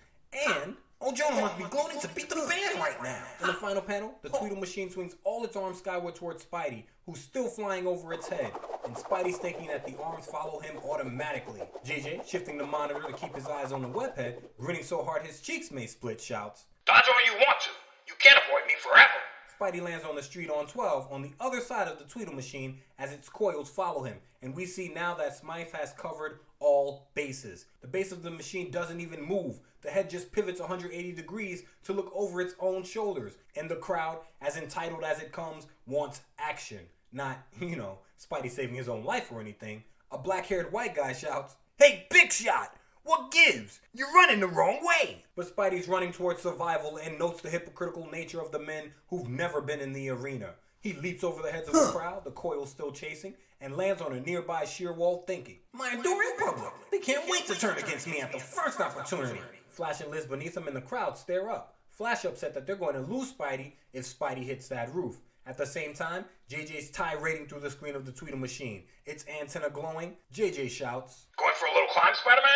And Oh, Jonah must be gloating to beat the band right now. in the final panel, the Tweedle machine swings all its arms skyward towards Spidey, who's still flying over its head. And Spidey's thinking that the arms follow him automatically. JJ, shifting the monitor to keep his eyes on the webhead, grinning so hard his cheeks may split, shouts, Dodge all you want to. You can't avoid me forever. Spidey lands on the street on 12 on the other side of the Tweedle machine as its coils follow him. And we see now that Smythe has covered all bases. The base of the machine doesn't even move. The head just pivots 180 degrees to look over its own shoulders. And the crowd, as entitled as it comes, wants action. Not, Spidey saving his own life or anything. A black-haired white guy shouts, Hey, Big Shot! What gives? You're running the wrong way. but Spidey's running towards survival and notes the hypocritical nature of the men who've never been in the arena. He leaps over the heads of the crowd, the coils still chasing, and lands on a nearby sheer wall thinking, My adoring public, they can't wait to turn against me at the first opportunity. Flash and Liz beneath him in the crowd stare up. Flash upset that they're going to lose Spidey if Spidey hits that roof. At the same time, JJ's tirading through the screen of the Tweedle machine. Its antenna glowing, JJ shouts, Going for a little climb, Spider-Man?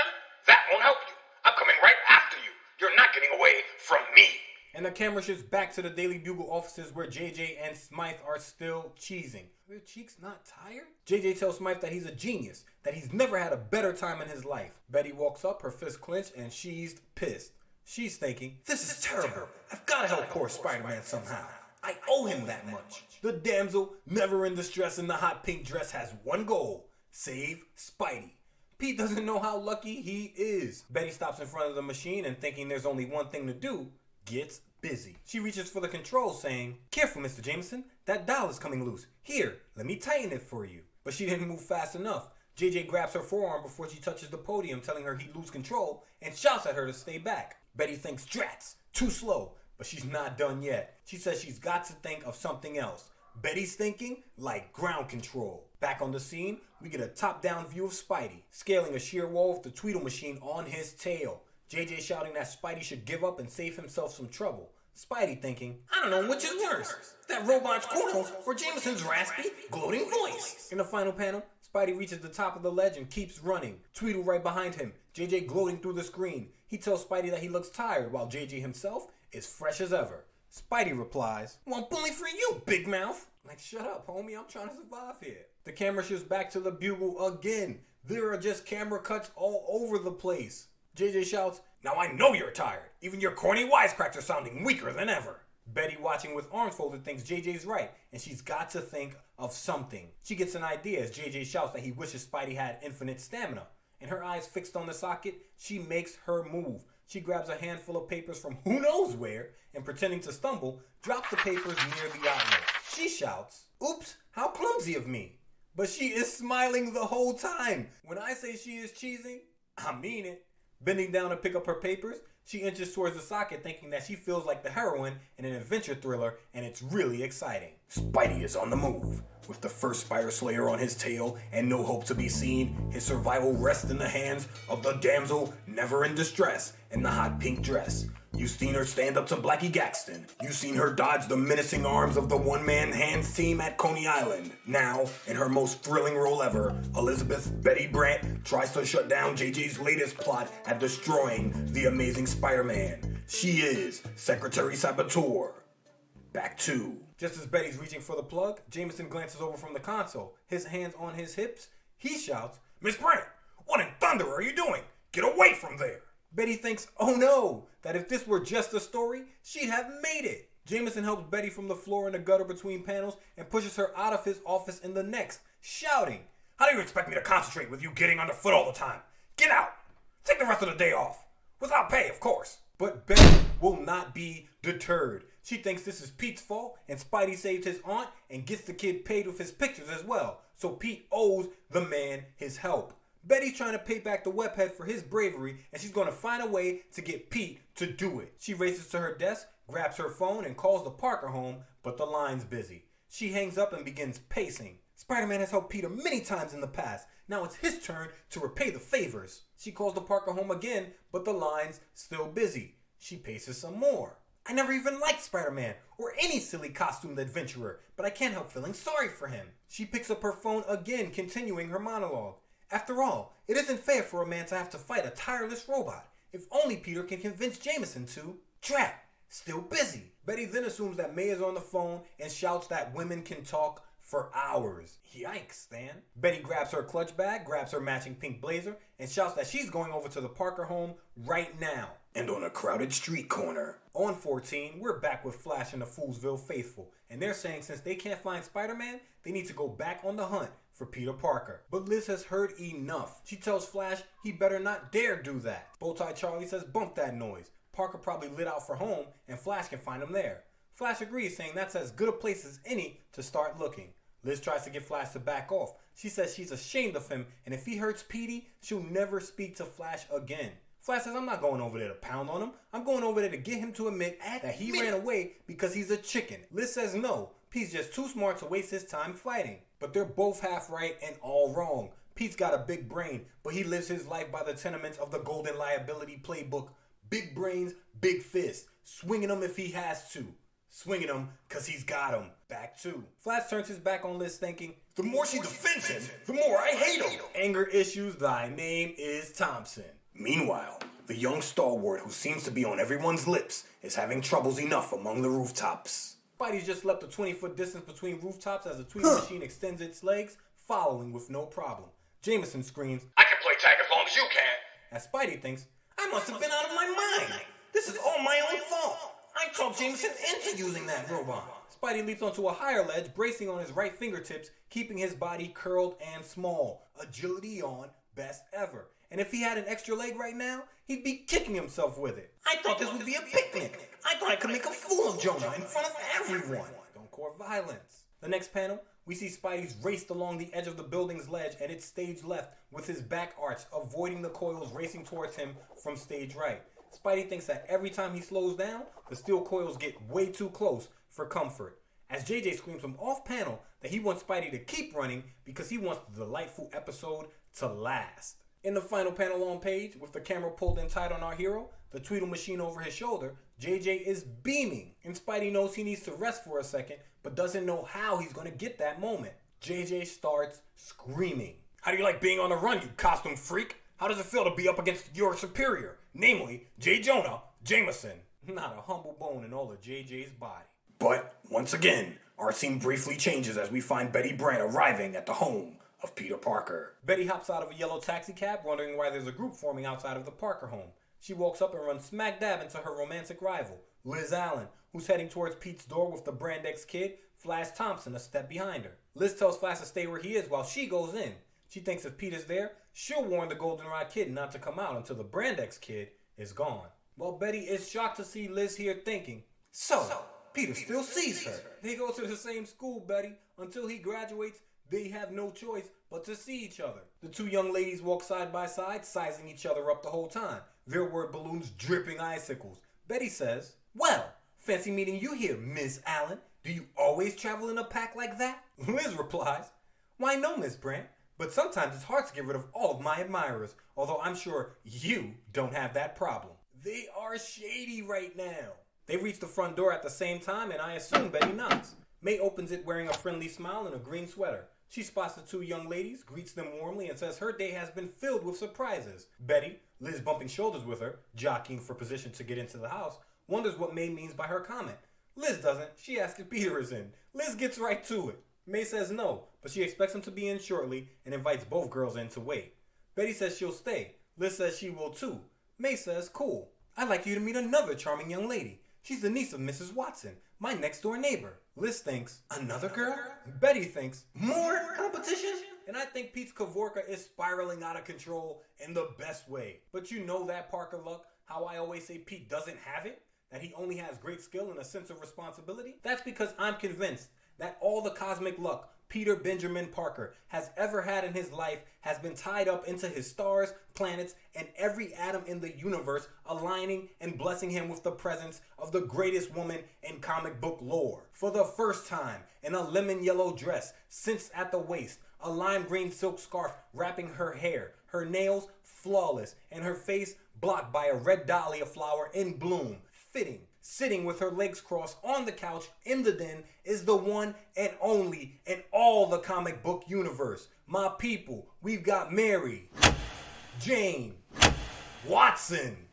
That won't help you. I'm coming right after you. You're not getting away from me. and the camera shifts back to the Daily Bugle offices where JJ and Smythe are still cheesing. Are their cheeks not tired? JJ tells Smythe that he's a genius, that he's never had a better time in his life. Betty walks up, her fist clenched, and she's pissed. She's thinking, This is terrible. I've got to help poor Spider-Man somehow. I owe him that much. the damsel, never in distress in the hot pink dress, has one goal: save Spidey. Pete doesn't know how lucky he is. Betty stops in front of the machine and, thinking there's only one thing to do, gets busy. She reaches for the controls, saying, Careful, Mr. Jameson. That dial is coming loose. Here, let me tighten it for you. But she didn't move fast enough. JJ grabs her forearm before she touches the podium, telling her he'd lose control, and shouts at her to stay back. Betty thinks, Drats, too slow. But she's not done yet. She says she's got to think of something else. Betty's thinking like ground control. Back on the scene, we get a top-down view of Spidey, scaling a sheer wall with the Tweedle machine on his tail. JJ shouting that Spidey should give up and save himself some trouble. Spidey thinking, I don't know which is worse. That robot's coils or Jameson's raspy, gloating voice. in the final panel, Spidey reaches the top of the ledge and keeps running. Tweedle right behind him, JJ gloating through the screen. He tells Spidey that he looks tired while JJ himself is fresh as ever. Spidey replies, Want bully for you, big mouth. Like, shut up, homie, I'm trying to survive here. The camera shifts back to the Bugle again. There are just camera cuts all over the place. JJ shouts, Now I know you're tired. Even your corny wisecracks are sounding weaker than ever. Betty, watching with arms folded, thinks JJ's right, and she's got to think of something. She gets an idea as JJ shouts that he wishes Spidey had infinite stamina. And her eyes fixed on the socket, she makes her move. She grabs a handful of papers from who knows where, and pretending to stumble, drops the papers near the outlet. She shouts, Oops, how clumsy of me. But she is smiling the whole time. When I say she is cheesing, I mean it. Bending down to pick up her papers, she inches towards the socket thinking that she feels like the heroine in an adventure thriller, and it's really exciting. Spidey is on the move. With the first Spider Slayer on his tail and no hope to be seen, his survival rests in the hands of the damsel never in distress in the hot pink dress. You've seen her stand up to Blackie Gaxton. You've seen her dodge the menacing arms of the one-man hands team at Coney Island. Now, in her most thrilling role ever, Elizabeth Betty Brant tries to shut down JJ's latest plot at destroying the Amazing Spider-Man. She is Secretary Saboteur. Back to... Just as Betty's reaching for the plug, Jameson glances over from the console. His hands on his hips, he shouts, Miss Brant, what in thunder are you doing? Get away from there! Betty thinks, oh no, that if this were just a story, she'd have made it. Jameson helps Betty from the floor in the gutter between panels and pushes her out of his office in the next, shouting, How do you expect me to concentrate with you getting underfoot all the time? Get out! Take the rest of the day off. Without pay, of course. But Betty will not be deterred. She thinks this is Pete's fault and Spidey saved his aunt and gets the kid paid with his pictures as well. So Pete owes the man his help. Betty's trying to pay back the webhead for his bravery, and she's going to find a way to get Pete to do it. She races to her desk, grabs her phone, and calls the Parker home, but the line's busy. She hangs up and begins pacing. Spider-Man has helped Peter many times in the past. Now it's his turn to repay the favors. She calls the Parker home again, but the line's still busy. She paces some more. I never even liked Spider-Man or any silly costumed adventurer, but I can't help feeling sorry for him. She picks up her phone again, continuing her monologue. After all, it isn't fair for a man to have to fight a tireless robot. If only Peter can convince Jameson to. Drat, still busy. Betty then assumes that May is on the phone and shouts that women can talk for hours. Yikes, Stan. Betty grabs her clutch bag, grabs her matching pink blazer, and shouts that she's going over to the Parker home right now. And on a crowded street corner. On 14, we're back with Flash and the Foolsville faithful, and they're saying since they can't find Spider-Man, they need to go back on the hunt for Peter Parker. But Liz has heard enough. She tells Flash he better not dare do that. Bowtie Charlie says bump that noise. Parker probably lit out for home, and Flash can find him there. Flash agrees, saying that's as good a place as any to start looking. Liz tries to get Flash to back off. She says she's ashamed of him, and if he hurts Petey, she'll never speak to Flash again. Flash says, I'm not going over there to pound on him. I'm going over there to get him to admit that he ran away because he's a chicken. Liz says no. Pete's just too smart to waste his time fighting. But they're both half right and all wrong. Pete's got a big brain, but he lives his life by the tenements of the Golden Liability Playbook. Big brains, big fists. Swinging them if he has to. Swinging them because he's got them. Back to. Flash turns his back on Liz thinking, The more she defends him, the more I hate him. Anger issues, thy name is Thompson. Meanwhile, the young stalwart who seems to be on everyone's lips is having troubles enough among the rooftops. Spidey's just left a 20-foot distance between rooftops as the Tweedle machine extends its legs, following with no problem. Jameson screams, I can play tag as long as you can. as Spidey thinks, I must have been out of my mind. This is all my own fault. I talked Jameson into using that robot. Spidey leaps onto a higher ledge, bracing on his right fingertips, keeping his body curled and small. Agility on, best ever. And if he had an extra leg right now, he'd be kicking himself with it. I thought this would be a picnic. I thought I could make a fool of Jonah in front of everyone. Don't court violence. The next panel, we see Spidey's raced along the edge of the building's ledge and it's stage left with his back arched, avoiding the coils racing towards him from stage right. Spidey thinks that every time he slows down, the steel coils get way too close for comfort. As JJ screams from off panel that he wants Spidey to keep running because he wants the delightful episode to last. In the final panel on page, with the camera pulled in tight on our hero, the Tweedle machine over his shoulder, JJ is beaming, and Spidey knows he needs to rest for a second, but doesn't know how he's going to get that moment. JJ starts screaming. How do you like being on the run, you costume freak? How does it feel to be up against your superior, namely J. Jonah Jameson? Not a humble bone in all of JJ's body. But, once again, our scene briefly changes as we find Betty Brant arriving at the home of Peter Parker. Betty hops out of a yellow taxi cab, wondering why there's a group forming outside of the Parker home. She walks up and runs smack dab into her romantic rival, Liz Allen, who's heading towards Pete's door with the Brand X kid, Flash Thompson, a step behind her. Liz tells Flash to stay where he is while she goes in. She thinks if Pete is there, she'll warn the Goldenrod kid not to come out until the Brand X kid is gone. While Betty is shocked to see Liz here thinking, so, Peter still sees her. They go to the same school, Betty. Until he graduates, they have no choice but to see each other. The two young ladies walk side by side, sizing each other up the whole time. their word balloons dripping icicles. Betty says, "Well, fancy meeting you here, Miss Allen. Do you always travel in a pack like that?" Liz replies, "Why no, Miss Brant, but sometimes it's hard to get rid of all of my admirers, although I'm sure you don't have that problem." They are shady right now. They reach the front door at the same time, and I assume Betty knocks. May opens it wearing a friendly smile and a green sweater. She spots the two young ladies, greets them warmly, and says her day has been filled with surprises. Betty, Liz bumping shoulders with her, jockeying for position to get into the house, wonders what May means by her comment. Liz doesn't. She asks if Peter is in. Liz gets right to it. May says no, but she expects him to be in shortly and invites both girls in to wait. Betty says she'll stay. Liz says she will too. May says, "Cool. I'd like you to meet another charming young lady. She's the niece of Mrs. Watson, my next door neighbor." Liz thinks, "Another girl?" Betty thinks, "More competition?" And I think Pete's Kavorka is spiraling out of control in the best way. But you know that, Parker Luck, how I always say Pete doesn't have it? That he only has great skill and a sense of responsibility? That's because I'm convinced that all the cosmic luck Peter Benjamin Parker has ever had in his life has been tied up into his stars, planets, and every atom in the universe, aligning and blessing him with the presence of the greatest woman in comic book lore. For the first time, in a lemon yellow dress, cinched at the waist, a lime green silk scarf wrapping her hair, her nails flawless, and her face blocked by a red dahlia flower in bloom, fitting. Sitting with her legs crossed on the couch in the den is the one and only in all the comic book universe. My people, we've got Mary Jane Watson.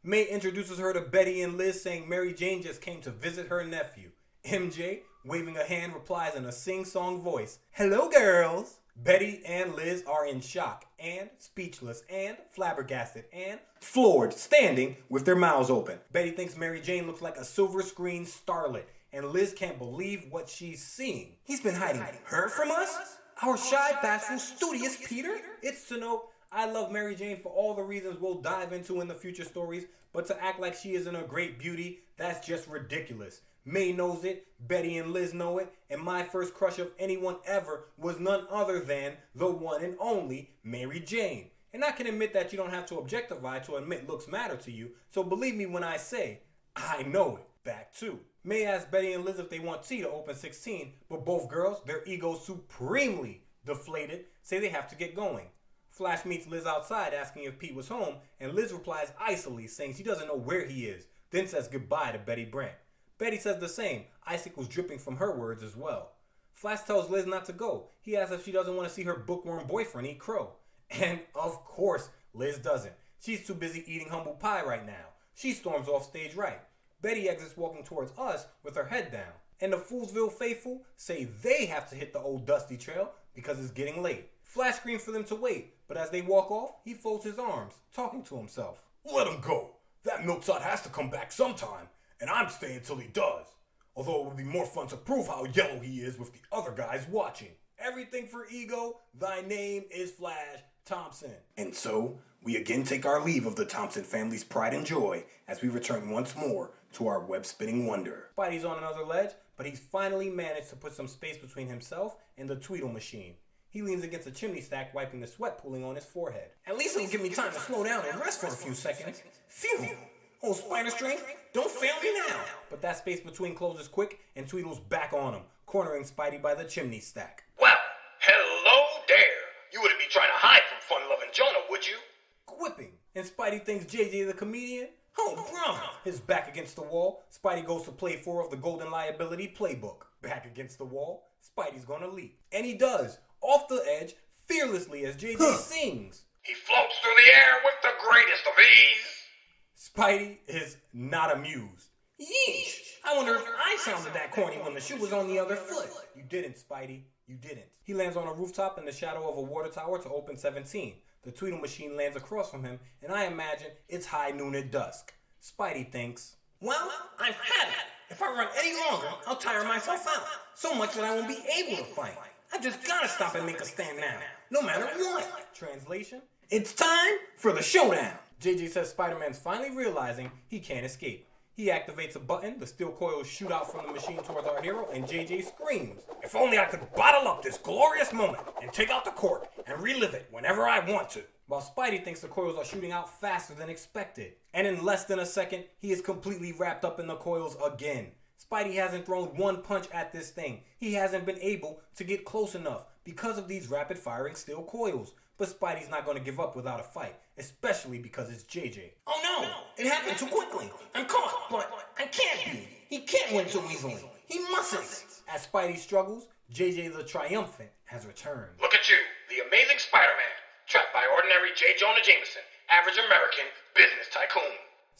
May introduces her to Betty and Liz, saying Mary Jane just came to visit her nephew. MJ, waving a hand, replies in a sing-song voice, "Hello, girls." Betty and Liz are in shock and speechless and flabbergasted and floored, standing with their mouths open. Betty thinks Mary Jane looks like a silver screen starlet, and Liz can't believe what she's seeing. He's been hiding her from us? Our shy, bashful, studious Peter? It's to note, I love Mary Jane for all the reasons we'll dive into in the future stories, but to act like she isn't a great beauty, that's just ridiculous. May knows it, Betty and Liz know it, and my first crush of anyone ever was none other than the one and only Mary Jane. And I can admit that you don't have to objectify to admit looks matter to you, so believe me when I say, I know it. Back to May asks Betty and Liz if they want tea to open 16, but both girls, their egos supremely deflated, say they have to get going. Flash meets Liz outside asking if Pete was home, and Liz replies icily, saying she doesn't know where he is, then says goodbye to Betty Brant. Betty says the same, icicles dripping from her words as well. Flash tells Liz not to go. He asks if she doesn't want to see her bookworm boyfriend eat crow. And of course, Liz doesn't. She's too busy eating humble pie right now. She storms off stage right. Betty exits walking towards us with her head down. And the Foolsville faithful say they have to hit the old dusty trail because it's getting late. Flash screams for them to wait, but as they walk off, he folds his arms, talking to himself. Let him go. That milksot has to come back sometime, and I'm staying till he does. Although it would be more fun to prove how yellow he is with the other guys watching. Everything for ego, thy name is Flash Thompson. And so, we again take our leave of the Thompson family's pride and joy as we return once more to our web-spinning wonder. Spidey's on another ledge, but he's finally managed to put some space between himself and the Tweedle machine. He leans against a chimney stack, wiping the sweat pooling on his forehead. At least it'll give me time to slow down and rest for a few seconds. Phew! Oh, spider strength, don't fail me now! But that space between closes quick, and Tweedle's back on him, cornering Spidey by the chimney stack. Well, hello there. You wouldn't be trying to hide from fun-loving Jonah, would you? Quipping, and Spidey thinks JJ the comedian. Oh, brother! His back against the wall, Spidey goes to play 4 of the Golden Liability Playbook. Back against the wall, Spidey's gonna leap. And he does, off the edge, fearlessly as JJ sings. He floats through the air with the greatest of ease. Spidey is not amused. Yeesh! I wonder if I sounded that corny when the shoe was on the other foot. You didn't, Spidey. You didn't. He lands on a rooftop in the shadow of a water tower to open 17. The Tweedle machine lands across from him, and I imagine it's high noon at dusk. Spidey thinks, well, I've had it. If I run any longer, I'll tire myself out. So much that I won't be able to fight. I just gotta stop and make a stand now, no matter what. Translation? It's time for the showdown. JJ says Spider-Man's finally realizing he can't escape. He activates a button, the steel coils shoot out from the machine towards our hero, and JJ screams. If only I could bottle up this glorious moment and take out the cork and relive it whenever I want to. While Spidey thinks the coils are shooting out faster than expected. And in less than a second, he is completely wrapped up in the coils again. Spidey hasn't thrown one punch at this thing. He hasn't been able to get close enough because of these rapid firing steel coils. But Spidey's not going to give up without a fight, especially because it's JJ. Oh no, it happened too quickly. I'm caught, but I can't be. He can't win so easily. He mustn't. As Spidey struggles, JJ the Triumphant has returned. Look at you, the amazing Spider-Man, trapped by ordinary J. Jonah Jameson, average American business tycoon.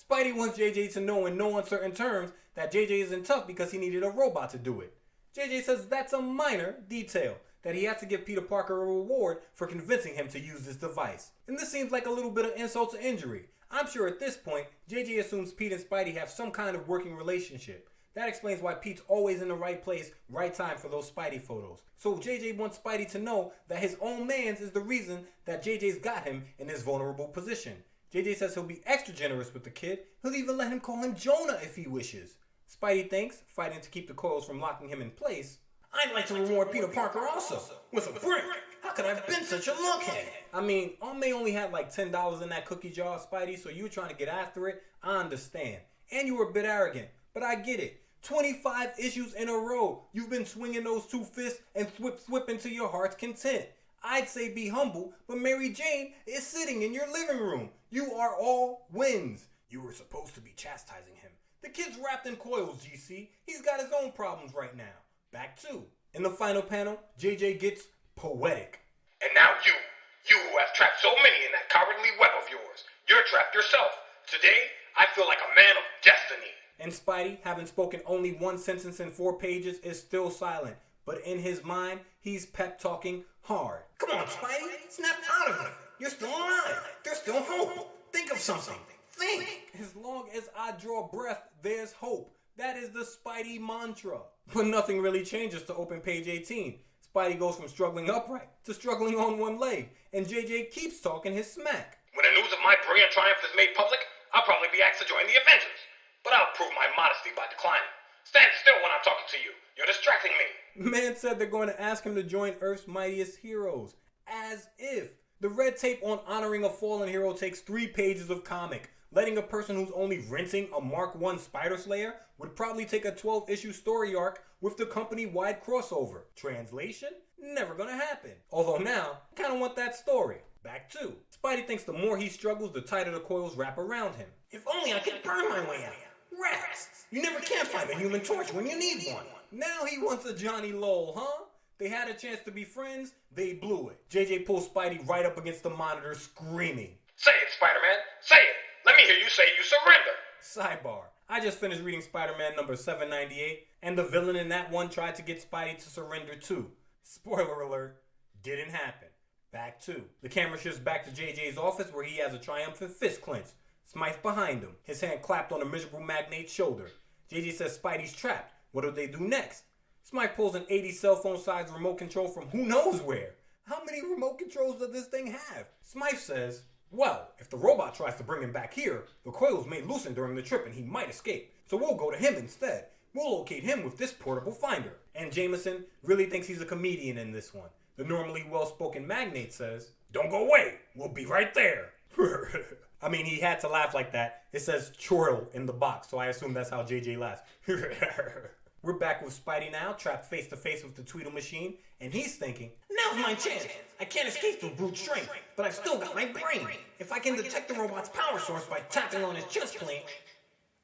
Spidey wants JJ to know in no uncertain terms that JJ isn't tough because he needed a robot to do it. JJ says that's a minor detail, that he has to give Peter Parker a reward for convincing him to use this device. And this seems like a little bit of insult to injury. I'm sure at this point, JJ assumes Pete and Spidey have some kind of working relationship. That explains why Pete's always in the right place, right time for those Spidey photos. So JJ wants Spidey to know that his own man's is the reason that JJ's got him in this vulnerable position. JJ says he'll be extra generous with the kid. He'll even let him call him Jonah if he wishes. Spidey thinks, fighting to keep the coils from locking him in place, I'd like to reward Peter Parker also, with a brick. How could I have been such a lunkhead? I mean, May only had like $10 in that cookie jar, Spidey, so you were trying to get after it. I understand. And you were a bit arrogant, but I get it. 25 issues in a row. You've been swinging those two fists and whipping to your heart's content. I'd say be humble, but Mary Jane is sitting in your living room. You are all wins. You were supposed to be chastising him. The kid's wrapped in coils, GC. He's got his own problems right now. Back 2. In the final panel, JJ gets poetic. And now you who have trapped so many in that cowardly web of yours, you're trapped yourself. Today, I feel like a man of destiny. And Spidey, having spoken only one sentence in 4 pages, is still silent. But in his mind, he's pep talking hard. Come on, Spidey, snap out of it. You're still alive. There's still hope. Think of something. Think. As long as I draw breath, there's hope. That is the Spidey mantra. But nothing really changes to open page 18. Spidey goes from struggling upright to struggling on one leg, and JJ keeps talking his smack. When the news of my brilliant triumph is made public, I'll probably be asked to join the Avengers. But I'll prove my modesty by declining. Stand still when I'm talking to you. You're distracting me. Man said they're going to ask him to join Earth's mightiest heroes. As if. The red tape on honoring a fallen hero takes 3 pages of comic. Letting a person who's only renting a Mark I Spider Slayer would probably take a 12-issue story arc with the company-wide crossover. Translation? Never gonna happen. Although now, I kinda want that story. Back 2. Spidey thinks the more he struggles, the tighter the coils wrap around him. If only I could burn my way out. Rats! You never can find a human torch when you need one. Now he wants a Johnny Lowell, huh? They had a chance to be friends, they blew it. JJ pulls Spidey right up against the monitor, screaming. Say it, Spider-Man. Say it. Let me hear you say you surrender. Sidebar. I just finished reading Spider-Man number 798, and the villain in that one tried to get Spidey to surrender too. Spoiler alert, didn't happen. Back 2. The camera shifts back to JJ's office where he has a triumphant fist clench. Smythe behind him, his hand clapped on the miserable magnate's shoulder. JJ says Spidey's trapped. What do they do next? Smythe pulls an 80 cell phone sized remote control from who knows where. How many remote controls does this thing have? Smythe says, well, if the robot tries to bring him back here, the coils may loosen during the trip and he might escape. So we'll go to him instead. We'll locate him with this portable finder. And Jameson really thinks he's a comedian in this one. The normally well-spoken magnate says, don't go away. We'll be right there. I mean, he had to laugh like that. It says chortle in the box, so I assume that's how JJ laughs. We're back with Spidey now, trapped face to face with the Tweedle machine, and he's thinking, now's my chance. I can't escape through brute strength, but I've still got my brain. If I can detect the robot's power source by tapping on his chest plate,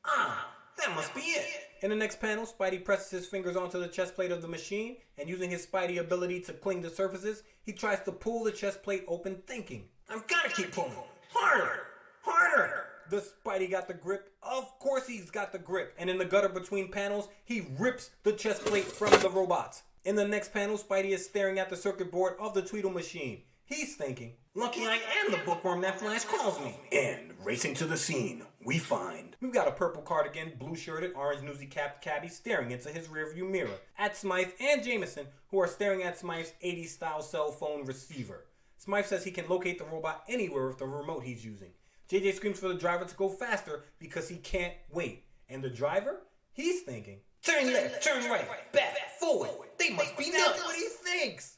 that must be it. In the next panel, Spidey presses his fingers onto the chest plate of the machine, and using his Spidey ability to cling to surfaces, he tries to pull the chest plate open, thinking, I've got to keep pulling. Harder! Harder! The Spidey got the grip. Of course he's got the grip. And in the gutter between panels, he rips the chest plate from the robots. In the next panel, Spidey is staring at the circuit board of the Tweedle machine. He's thinking, lucky I am the bookworm that Flash calls me. And racing to the scene, we find we've got a purple cardigan, blue-shirted, orange newsy capped cabbie staring into his rearview mirror at Smythe and Jameson, who are staring at Smythe's 80s style cell phone receiver. Smythe says he can locate the robot anywhere with the remote he's using. JJ screams for the driver to go faster because he can't wait. And the driver, he's thinking, Turn left, turn right, back, forward. They must be nuts. that's what he thinks.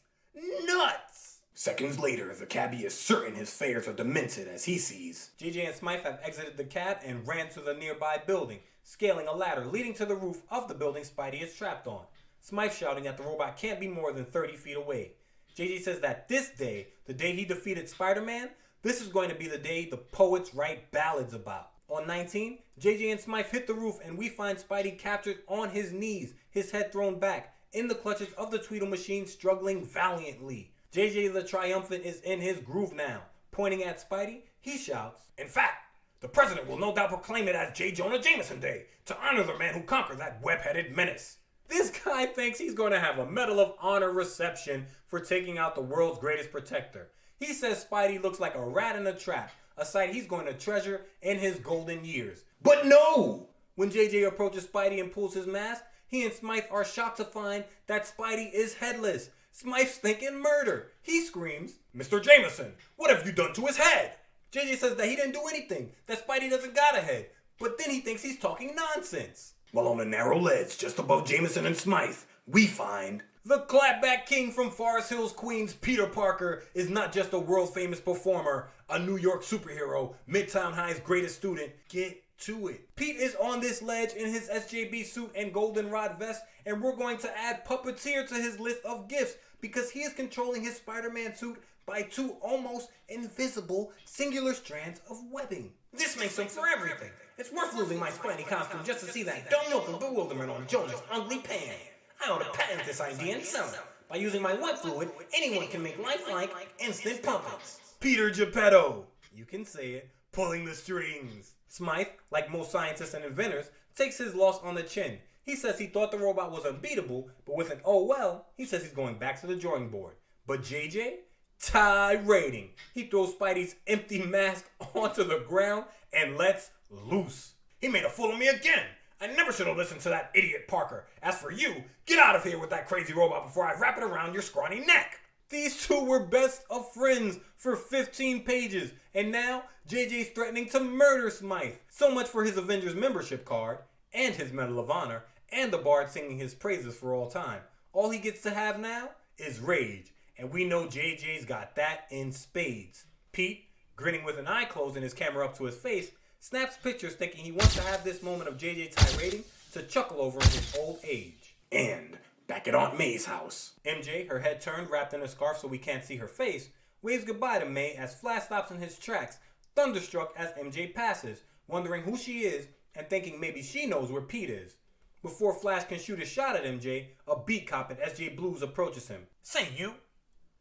Nuts! Seconds later, the cabbie is certain his fares are demented as he sees JJ and Smythe have exited the cab and ran to the nearby building, scaling a ladder leading to the roof of the building Spidey is trapped on. Smythe shouting that the robot can't be more than 30 feet away. JJ says that this day, the day he defeated Spider-Man, this is going to be the day the poets write ballads about. On 19, JJ and Smythe hit the roof and we find Spidey captured on his knees, his head thrown back, in the clutches of the Tweedle machine, struggling valiantly. JJ the Triumphant is in his groove now. Pointing at Spidey, he shouts, In fact, the president will no doubt proclaim it as J. Jonah Jameson Day to honor the man who conquered that web-headed menace. This guy thinks he's going to have a Medal of Honor reception for taking out the world's greatest protector. He says Spidey looks like a rat in a trap, a sight he's going to treasure in his golden years. But no! When JJ approaches Spidey and pulls his mask, he and Smythe are shocked to find that Spidey is headless. Smythe's thinking murder. He screams, Mr. Jameson, what have you done to his head? JJ says that he didn't do anything, that Spidey doesn't got a head, but then he thinks he's talking nonsense. While on a narrow ledge just above Jameson and Smythe, we find the clapback king from Forest Hills, Queens, Peter Parker, is not just a world-famous performer, a New York superhero, Midtown High's greatest student. Get to it. Pete is on this ledge in his SJB suit and goldenrod vest, and we're going to add Puppeteer to his list of gifts because he is controlling his Spider-Man suit by two almost invisible singular strands of webbing. This makes them for everything. It's worth losing my Spidey costume just to see that dumb look of bewilderment on Jonah's ugly pan. I ought to patent this idea and sell it. By using my web fluid, anyone can make lifelike instant puppets. Peter Geppetto, you can say it, pulling the strings. Smythe, like most scientists and inventors, takes his loss on the chin. He says he thought the robot was unbeatable, but with an oh well, he says he's going back to the drawing board. But JJ? Tirading. He throws Spidey's empty mask onto the ground and lets loose. He made a fool of me again. I never should have listened to that idiot Parker. As for you, get out of here with that crazy robot before I wrap it around your scrawny neck. These two were best of friends for 15 pages, and now JJ's threatening to murder Smythe. So much for his Avengers membership card, and his Medal of Honor, and the Bard singing his praises for all time. All he gets to have now is rage, and we know JJ's got that in spades. Pete, grinning with an eye closed and his camera up to his face, snaps pictures thinking he wants to have this moment of JJ tirading to chuckle over in his old age. And back at Aunt May's house, MJ, her head turned, wrapped in a scarf so we can't see her face, waves goodbye to May as Flash stops in his tracks, thunderstruck as MJ passes, wondering who she is and thinking maybe she knows where Pete is. Before Flash can shoot a shot at MJ, a beat cop at SJ Blues approaches him. Say you.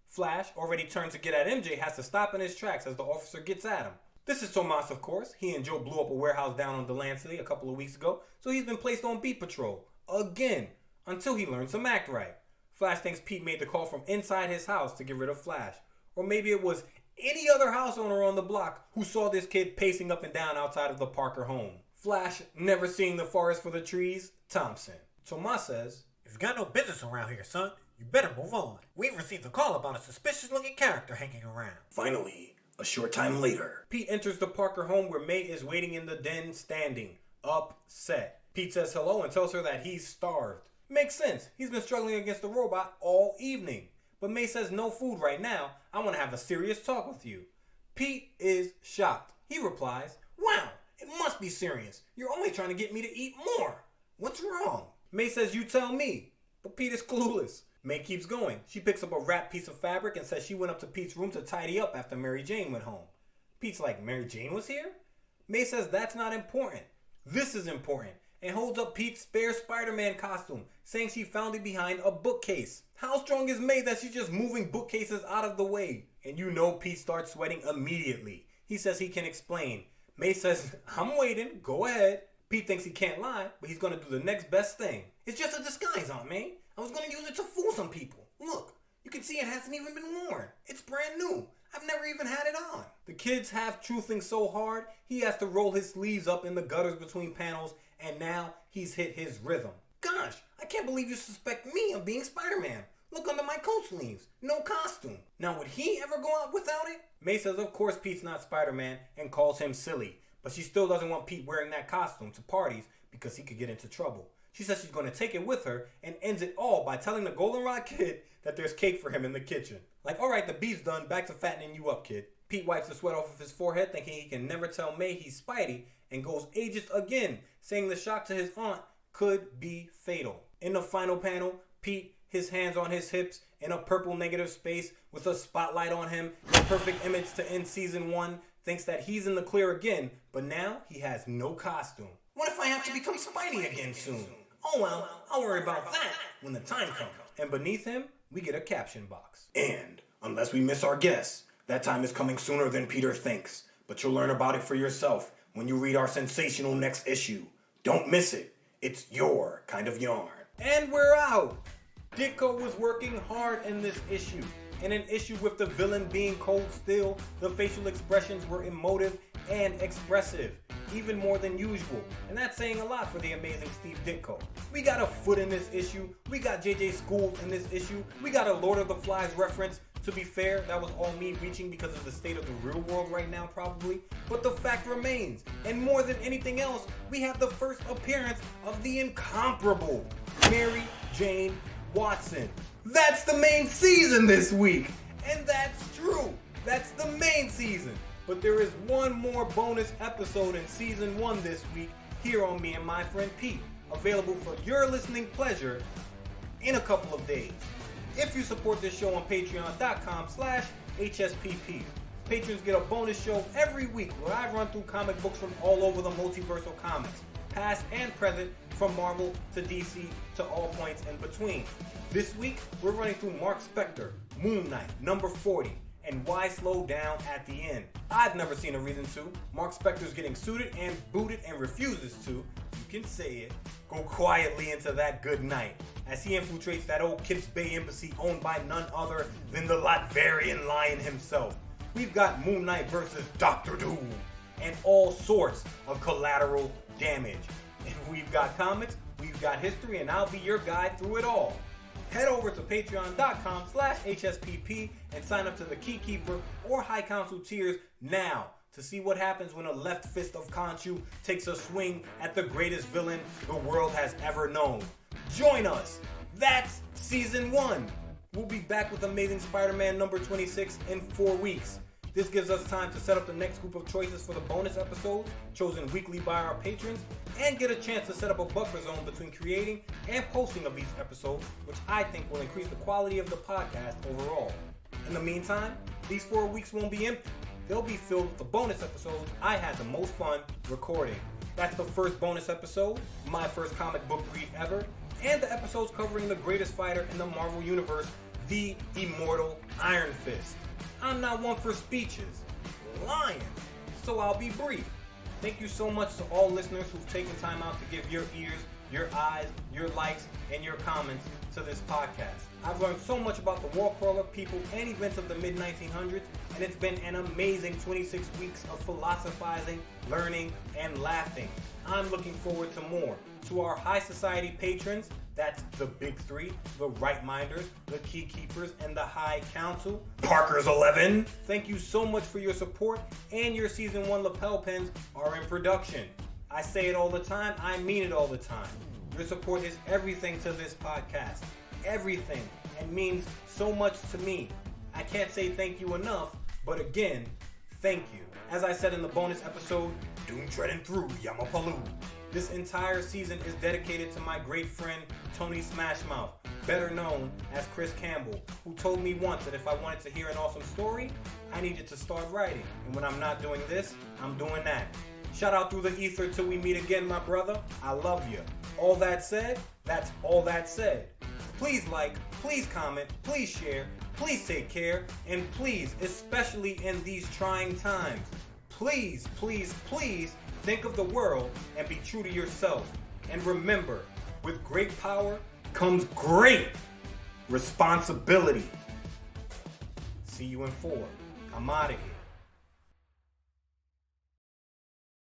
Flash, already turned to get at MJ, has to stop in his tracks as the officer gets at him. This is Tomas, of course. He and Joe blew up a warehouse down on Delancey a couple of weeks ago, so he's been placed on beat patrol. Again. Until he learns to act right. Flash thinks Pete made the call from inside his house to get rid of Flash. Or maybe it was any other house owner on the block who saw this kid pacing up and down outside of the Parker home. Flash, never seeing the forest for the trees, Thompson. Tomas says, If you got no business around here, son, you better move on. We've received a call about a suspicious-looking character hanging around. finally, a short time later, Pete enters the Parker home where May is waiting in the den standing, upset. Pete says hello and tells her that he's starved. Makes sense. He's been struggling against the robot all evening. But May says no food right now. I want to have a serious talk with you. Pete is shocked. He replies, Wow, it must be serious. You're only trying to get me to eat more. What's wrong? May says, you tell me. But Pete is clueless. May keeps going. She picks up a wrapped piece of fabric and says she went up to Pete's room to tidy up after Mary Jane went home. Pete's like, Mary Jane was here? May says that's not important. This is important. And holds up Pete's spare Spider-Man costume, saying she found it behind a bookcase. How strong is May that she's just moving bookcases out of the way? And you know Pete starts sweating immediately. He says he can explain. May says, I'm waiting, go ahead. Pete thinks he can't lie, but he's going to do the next best thing. It's just a disguise, Aunt May. I was going to use it to fool some people. Look, you can see it hasn't even been worn. It's brand new. I've never even had it on. The kid's half truthing so hard, he has to roll his sleeves up in the gutters between panels, and now he's hit his rhythm. Gosh, I can't believe you suspect me of being Spider-Man. Look under my coat sleeves. No costume. Now, would he ever go out without it? May says of course Pete's not Spider-Man and calls him silly, but she still doesn't want Pete wearing that costume to parties because he could get into trouble. She says she's going to take it with her and ends it all by telling the Goldenrod kid that there's cake for him in the kitchen. Like, alright, the beef's done, back to fattening you up, kid. Pete wipes the sweat off of his forehead, thinking he can never tell May he's Spidey, and goes ageist again, saying the shock to his aunt could be fatal. In the final panel, Pete, his hands on his hips, in a purple negative space with a spotlight on him, the perfect image to end season 1, thinks that he's in the clear again, but now he has no costume. What if I have to become Spidey again soon? Oh well, I'll worry about that when the time comes. And beneath him, we get a caption box. And, unless we miss our guess, that time is coming sooner than Peter thinks. But you'll learn about it for yourself when you read our sensational next issue. Don't miss it. It's your kind of yarn. And we're out! Ditko was working hard in this issue. In an issue with the villain being Cold Steel, the facial expressions were emotive and expressive, even more than usual. And that's saying a lot for the amazing Steve Ditko. We got a foot in this issue, we got JJ Schools in this issue, we got a Lord of the Flies reference. To be fair, that was all me reaching because of the state of the real world right now probably. But the fact remains, and more than anything else, we have the first appearance of the incomparable Mary Jane Watson. That's the main season this week! And that's true! That's the main season! But there is one more bonus episode in season 1 this week here on Me and My Friend Pete, available for your listening pleasure in a couple of days. If you support this show on patreon.com/HSPP, patrons get a bonus show every week where I run through comic books from all over the multiversal comics, past and present, from Marvel to DC to all points in between. This week, we're running through Mark Spector, Moon Knight, number 40, and Why Slow Down at the End. I've never seen a reason to. Mark Spector's getting suited and booted and refuses to, you can say it, go quietly into that good night as he infiltrates that old Kips Bay embassy owned by none other than the Latverian Lion himself. We've got Moon Knight versus Doctor Doom and all sorts of collateral damage. If we've got comics, we've got history, and I'll be your guide through it all. Head over to patreon.com/HSPP and sign up to the Keykeeper or High Council tiers now to see what happens when a left fist of Khonshu takes a swing at the greatest villain the world has ever known. Join us! That's Season 1! We'll be back with Amazing Spider-Man number 26 in 4 weeks. This gives us time to set up the next group of choices for the bonus episodes, chosen weekly by our patrons, and get a chance to set up a buffer zone between creating and posting of these episodes, which I think will increase the quality of the podcast overall. In the meantime, these 4 weeks won't be empty. They'll be filled with the bonus episodes I had the most fun recording. That's the first bonus episode, my first comic book read ever, and the episodes covering the greatest fighter in the Marvel Universe, the immortal Iron Fist. I'm not one for speeches, lying, so I'll be brief. Thank you so much to all listeners who've taken time out to give your ears, your eyes, your likes, and your comments to this podcast. I've learned so much about the Warcrawler, people, and events of the mid-1900s, and it's been an amazing 26 weeks of philosophizing, learning, and laughing. I'm looking forward to more. To our high society patrons, that's the Big Three, the Right Minders, the Key Keepers, and the High Council, Parker's 11. Thank you so much for your support, and your Season 1 lapel pins are in production. I say it all the time, I mean it all the time. Your support is everything to this podcast. Everything, and means so much to me. I can't say thank you enough, but again, thank you. As I said in the bonus episode, Doom treading through Yamapaloo. this entire season is dedicated to my great friend Tony Smashmouth, better known as Chris Campbell, who told me once that if I wanted to hear an awesome story, I needed to start writing. And when I'm not doing this, I'm doing that. Shout out through the ether till we meet again, my brother. I love you. All that said, that's all that said. Please like, please comment, please share, please take care, and please, especially in these trying times, please, please, please think of the world and be true to yourself. And remember, with great power comes great responsibility. See you in 4. I'm out of here.